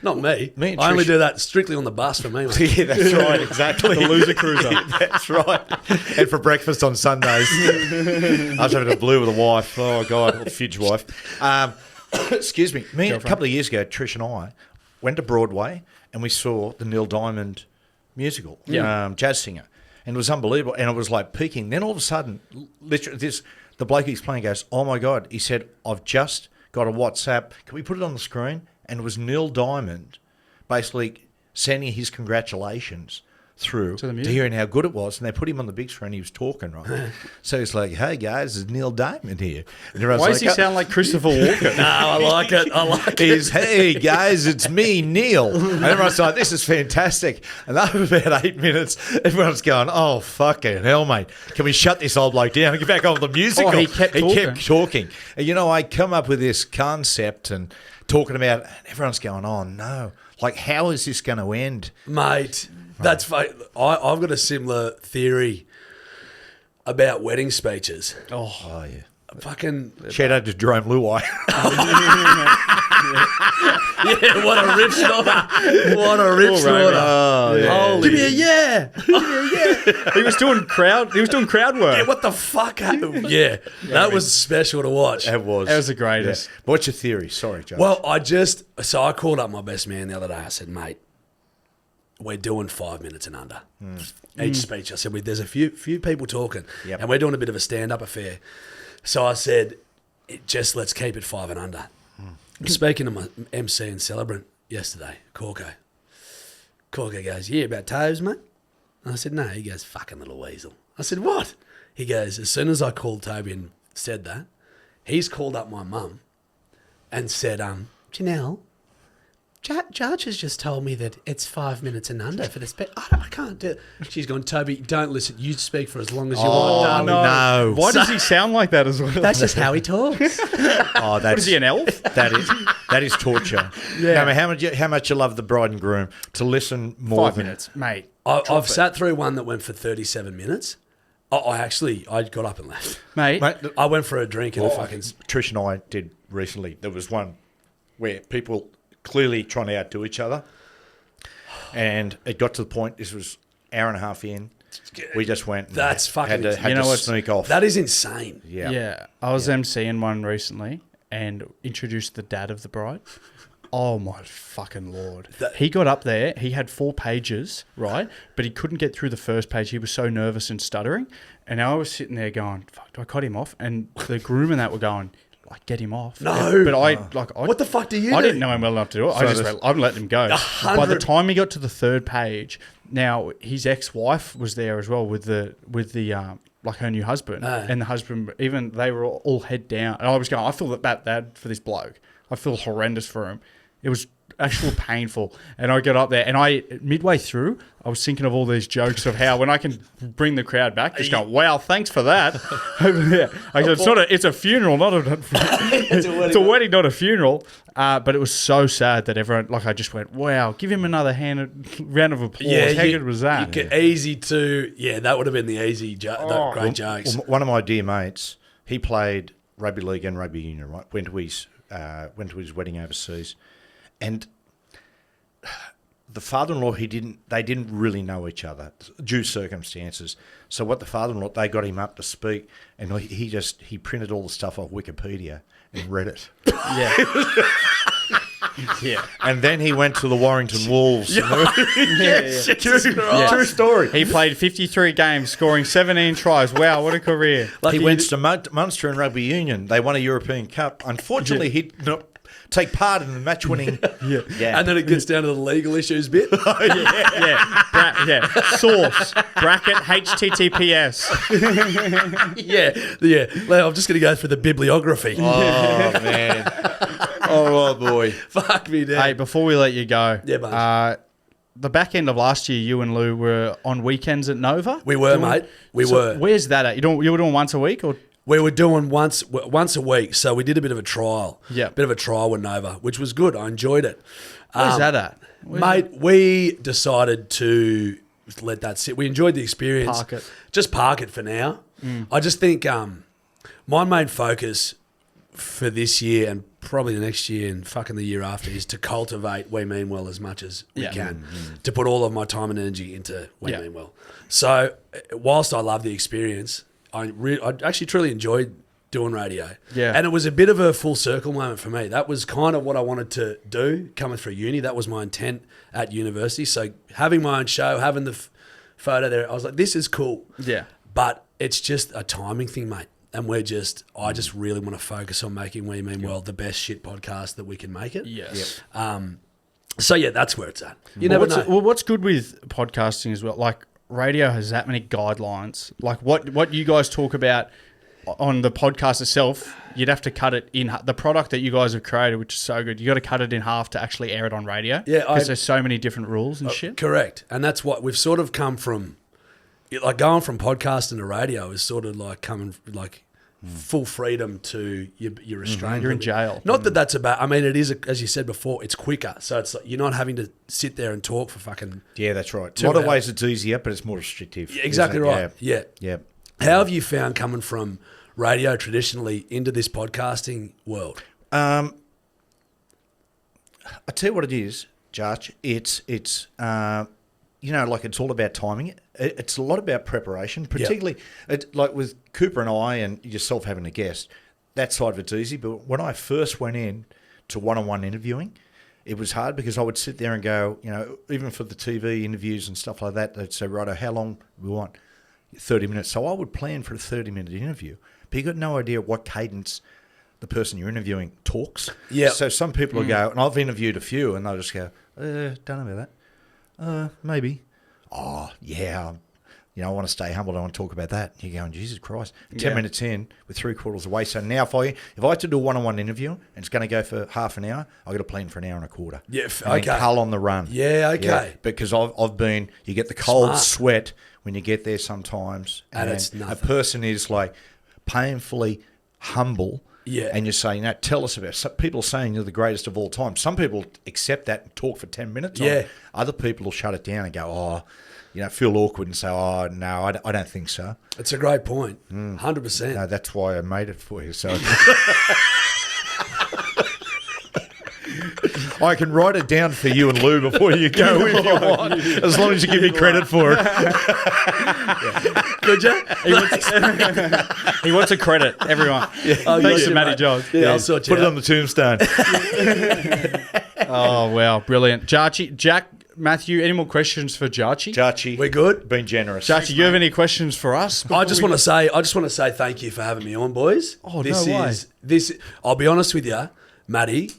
Not me. Me and I only Trish- do that strictly on the bus for me, mate. Yeah, that's right, exactly. The loser cruiser. That's right. And for breakfast on Sundays, I was having a blue with a wife. Oh, God, future wife. Excuse me. A couple of years ago, Trish and I went to Broadway and we saw the Neil Diamond musical, jazz singer. And it was unbelievable. And it was like peaking. Then all of a sudden, literally, the bloke he's playing goes, oh, my God. He said, I've just got a WhatsApp. Can we put it on the screen? And it was Neil Diamond basically sending his congratulations through to hearing how good it was. And they put him on the big screen. He was talking, right? So he's like, hey, guys, it's Neil Diamond here. And why does he sound like Christopher Walker? No, I like it. He's, hey, guys, it's me, Neil. And everyone's like, this is fantastic. And after about 8 minutes, everyone's going, oh, fucking hell, mate. Can we shut this old bloke down and get back on with the musical? Oh, he kept talking. And, I come up with this concept and talking about it, and everyone's going, oh, no. Like, how is this going to end? Mate, that's fine. I've got a similar theory about wedding speeches. Oh yeah. Fucking shout out to Jerome Luai. Yeah, what a rip snorter. What a rip snorter. Oh, yeah. Holy. Give me a yeah. Give me a yeah. He was doing crowd work. Yeah, what the fuck happened? Yeah, that was special to watch. That was the greatest. Yeah. What's your theory? Sorry, Joe. Well, I called up my best man the other day. I said, mate, we're doing 5 minutes and under. Each speech. I said, there's a few people talking, and we're doing a bit of a stand-up affair. So I said, let's keep it 5 and under. Speaking to my MC and celebrant yesterday, Corco goes, yeah, about toes, mate? And I said, no. He goes, fucking little weasel. I said, what? He goes, as soon as I called Toby and said that, he's called up my mum and said, Janelle, Jarch has just told me that it's 5 minutes and under for this. But I can't do it. She's gone, Toby, don't listen. You speak for as long as you want. No. Why does he sound like that as well? That's just how he talks. Oh, What is he, an elf? That is torture. Yeah. No matter how much you love the bride and groom, to listen more 5 minutes, mate. I've sat through one that went for 37 minutes. I got up and left. Mate, I went for a drink and a fucking... Trish and I did recently. There was one where people clearly trying to outdo each other, and it got to the point. This was hour and a half in. We just went. That's fucking... Had to sneak off. That is insane. Yeah. I was emceeing one recently and introduced the dad of the bride. Oh my fucking Lord. He got up there, he had 4 pages, right? But he couldn't get through the first page. He was so nervous and stuttering. And I was sitting there going, fuck, do I cut him off? And the groom and that were going, like, get him off. No. But what the fuck do you do? I didn't know him well enough to do it. I just went, I'm letting him go. 100. By the time he got to the 3rd page, now his ex-wife was there as well with the like her new husband. And the husband, even they were all head down. And I was going, I feel that bad for this bloke. I feel horrendous for him. It was actually painful. And I got up there, and midway through, I was thinking of all these jokes of how when I can bring the crowd back, just going, wow, thanks for that. Yeah. I said, it's a funeral, not a... it's a wedding, not a funeral. But it was so sad that everyone, I just went, wow, give him another round of applause. Yeah, how good was that? That would have been the easy great jokes. One of my dear mates, he played rugby league and rugby union, right? Went to his wedding overseas. And the father-in-law, they didn't really know each other due circumstances. So what the father-in-law, they got him up to speak, and he printed all the stuff off Wikipedia and read it. Yeah. Yeah. And then he went to the Warrington Wolves. True story. He played 53 games, scoring 17 tries. Wow, what a career. He went to Munster and Rugby Union. They won a European Cup. Unfortunately, he did not take part in the match-winning. And then it gets down to the legal issues bit. Source, bracket, HTTPS. Yeah. Well, I'm just going to go through the bibliography. Oh, man. Oh, boy. Fuck me, Dad. Hey, before we let you go, Bunch. the back end of last year, you and Lou were on weekends at Nova. We were, mate. We were. Where's that at? You were doing once a week, or? We were doing once a week, so we did a bit of a trial. Yeah. Bit of a trial with Nova, which was good. I enjoyed it. Where's that at? Mate, we decided to let that sit. We enjoyed the experience. Park it. Just park it for now. I just think my main focus for this year and probably the next year and fucking the year after is to cultivate We Mean Well as much as we can. To put all of my time and energy into We Mean Well. So whilst I love the experience, I actually truly enjoyed doing radio. Yeah. And it was a bit of a full circle moment for me. That was kind of what I wanted to do coming through uni. That was my intent at university. So having my own show, having the photo there, I was like, this is cool. Yeah. But it's just a timing thing, mate. And I just really want to focus on making We Mean Well the best shit podcast that we can make it. Yes. So yeah, that's where it's at. You never know. What's good with podcasting as well, like radio has that many guidelines. Like what you guys talk about on the podcast itself, you'd have to cut it in the product that you guys have created, which is so good. You got to cut it in half to actually air it on radio. Yeah, because there's so many different rules and shit. Correct, and that's what we've sort of come from. Like going from podcasting to radio is sort of like coming like full freedom to you're restrained. You're in jail. Not that that's about. I mean, it is as you said before. It's quicker, so it's like you're not having to sit there and talk for fucking. Yeah, that's right. A lot of ways it's easier, but it's more restrictive. Yeah, exactly right. Yeah. How have you found coming from radio traditionally into this podcasting world? I tell you what it is, Jarch. It's like it's all about timing. It's a lot about preparation, particularly like with Cooper and I and yourself having a guest. That side of it's easy. But when I first went in to one-on-one interviewing, it was hard because I would sit there and go, even for the TV interviews and stuff like that, they'd say, righto, how long we want? 30 minutes. So I would plan for a 30-minute interview. But you got no idea what cadence the person you're interviewing talks. Yeah. So some people will go, and I've interviewed a few, and they'll just go, don't know about that. Maybe. Oh, yeah. I want to stay humble. I don't want to talk about that. You're going, Jesus Christ. 10 minutes in, we're 3/4 away. So now if I had to do a one-on-one interview and it's going to go for half an hour, I've got to plan for an hour and a quarter. Yeah, and then cull on the run. Yeah, okay. Yeah, because you get the cold sweat when you get there sometimes. And it's nothing. A person is like painfully humble. Yeah. And you're saying, tell us about it. People are saying you're the greatest of all time. Some people accept that and talk for 10 minutes. Yeah. Other people will shut it down and go, feel awkward and say, oh, no, I don't think so. It's a great point. 100%. No, that's why I made it for you. So I can write it down for you and Lou before you go if you want, as long as you give me credit for it. Could you? He wants a credit, everyone. Thanks to Matty John. Yeah, I'll sort you Put it on the tombstone. Oh, wow. Brilliant. Jarchy, Jack, Matthew, any more questions for Jarchy? Jarchy. We're good. Been generous. Jarchy, you have any questions for us? I just want to say thank you for having me on, boys. Oh, no way. I'll be honest with you, Matty.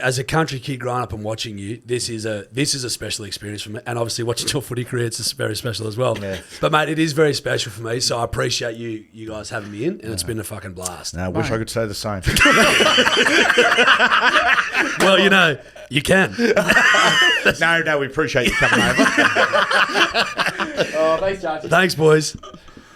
As a country kid growing up and watching you, this is a special experience for me. And obviously watching your footy career, it's very special as well. Yeah. But mate, it is very special for me. So I appreciate you guys having me in, and it's been a fucking blast. No, I wish I could say the same. Well, you can. No, we appreciate you coming over. Oh, thanks, Jarchy. Thanks, boys.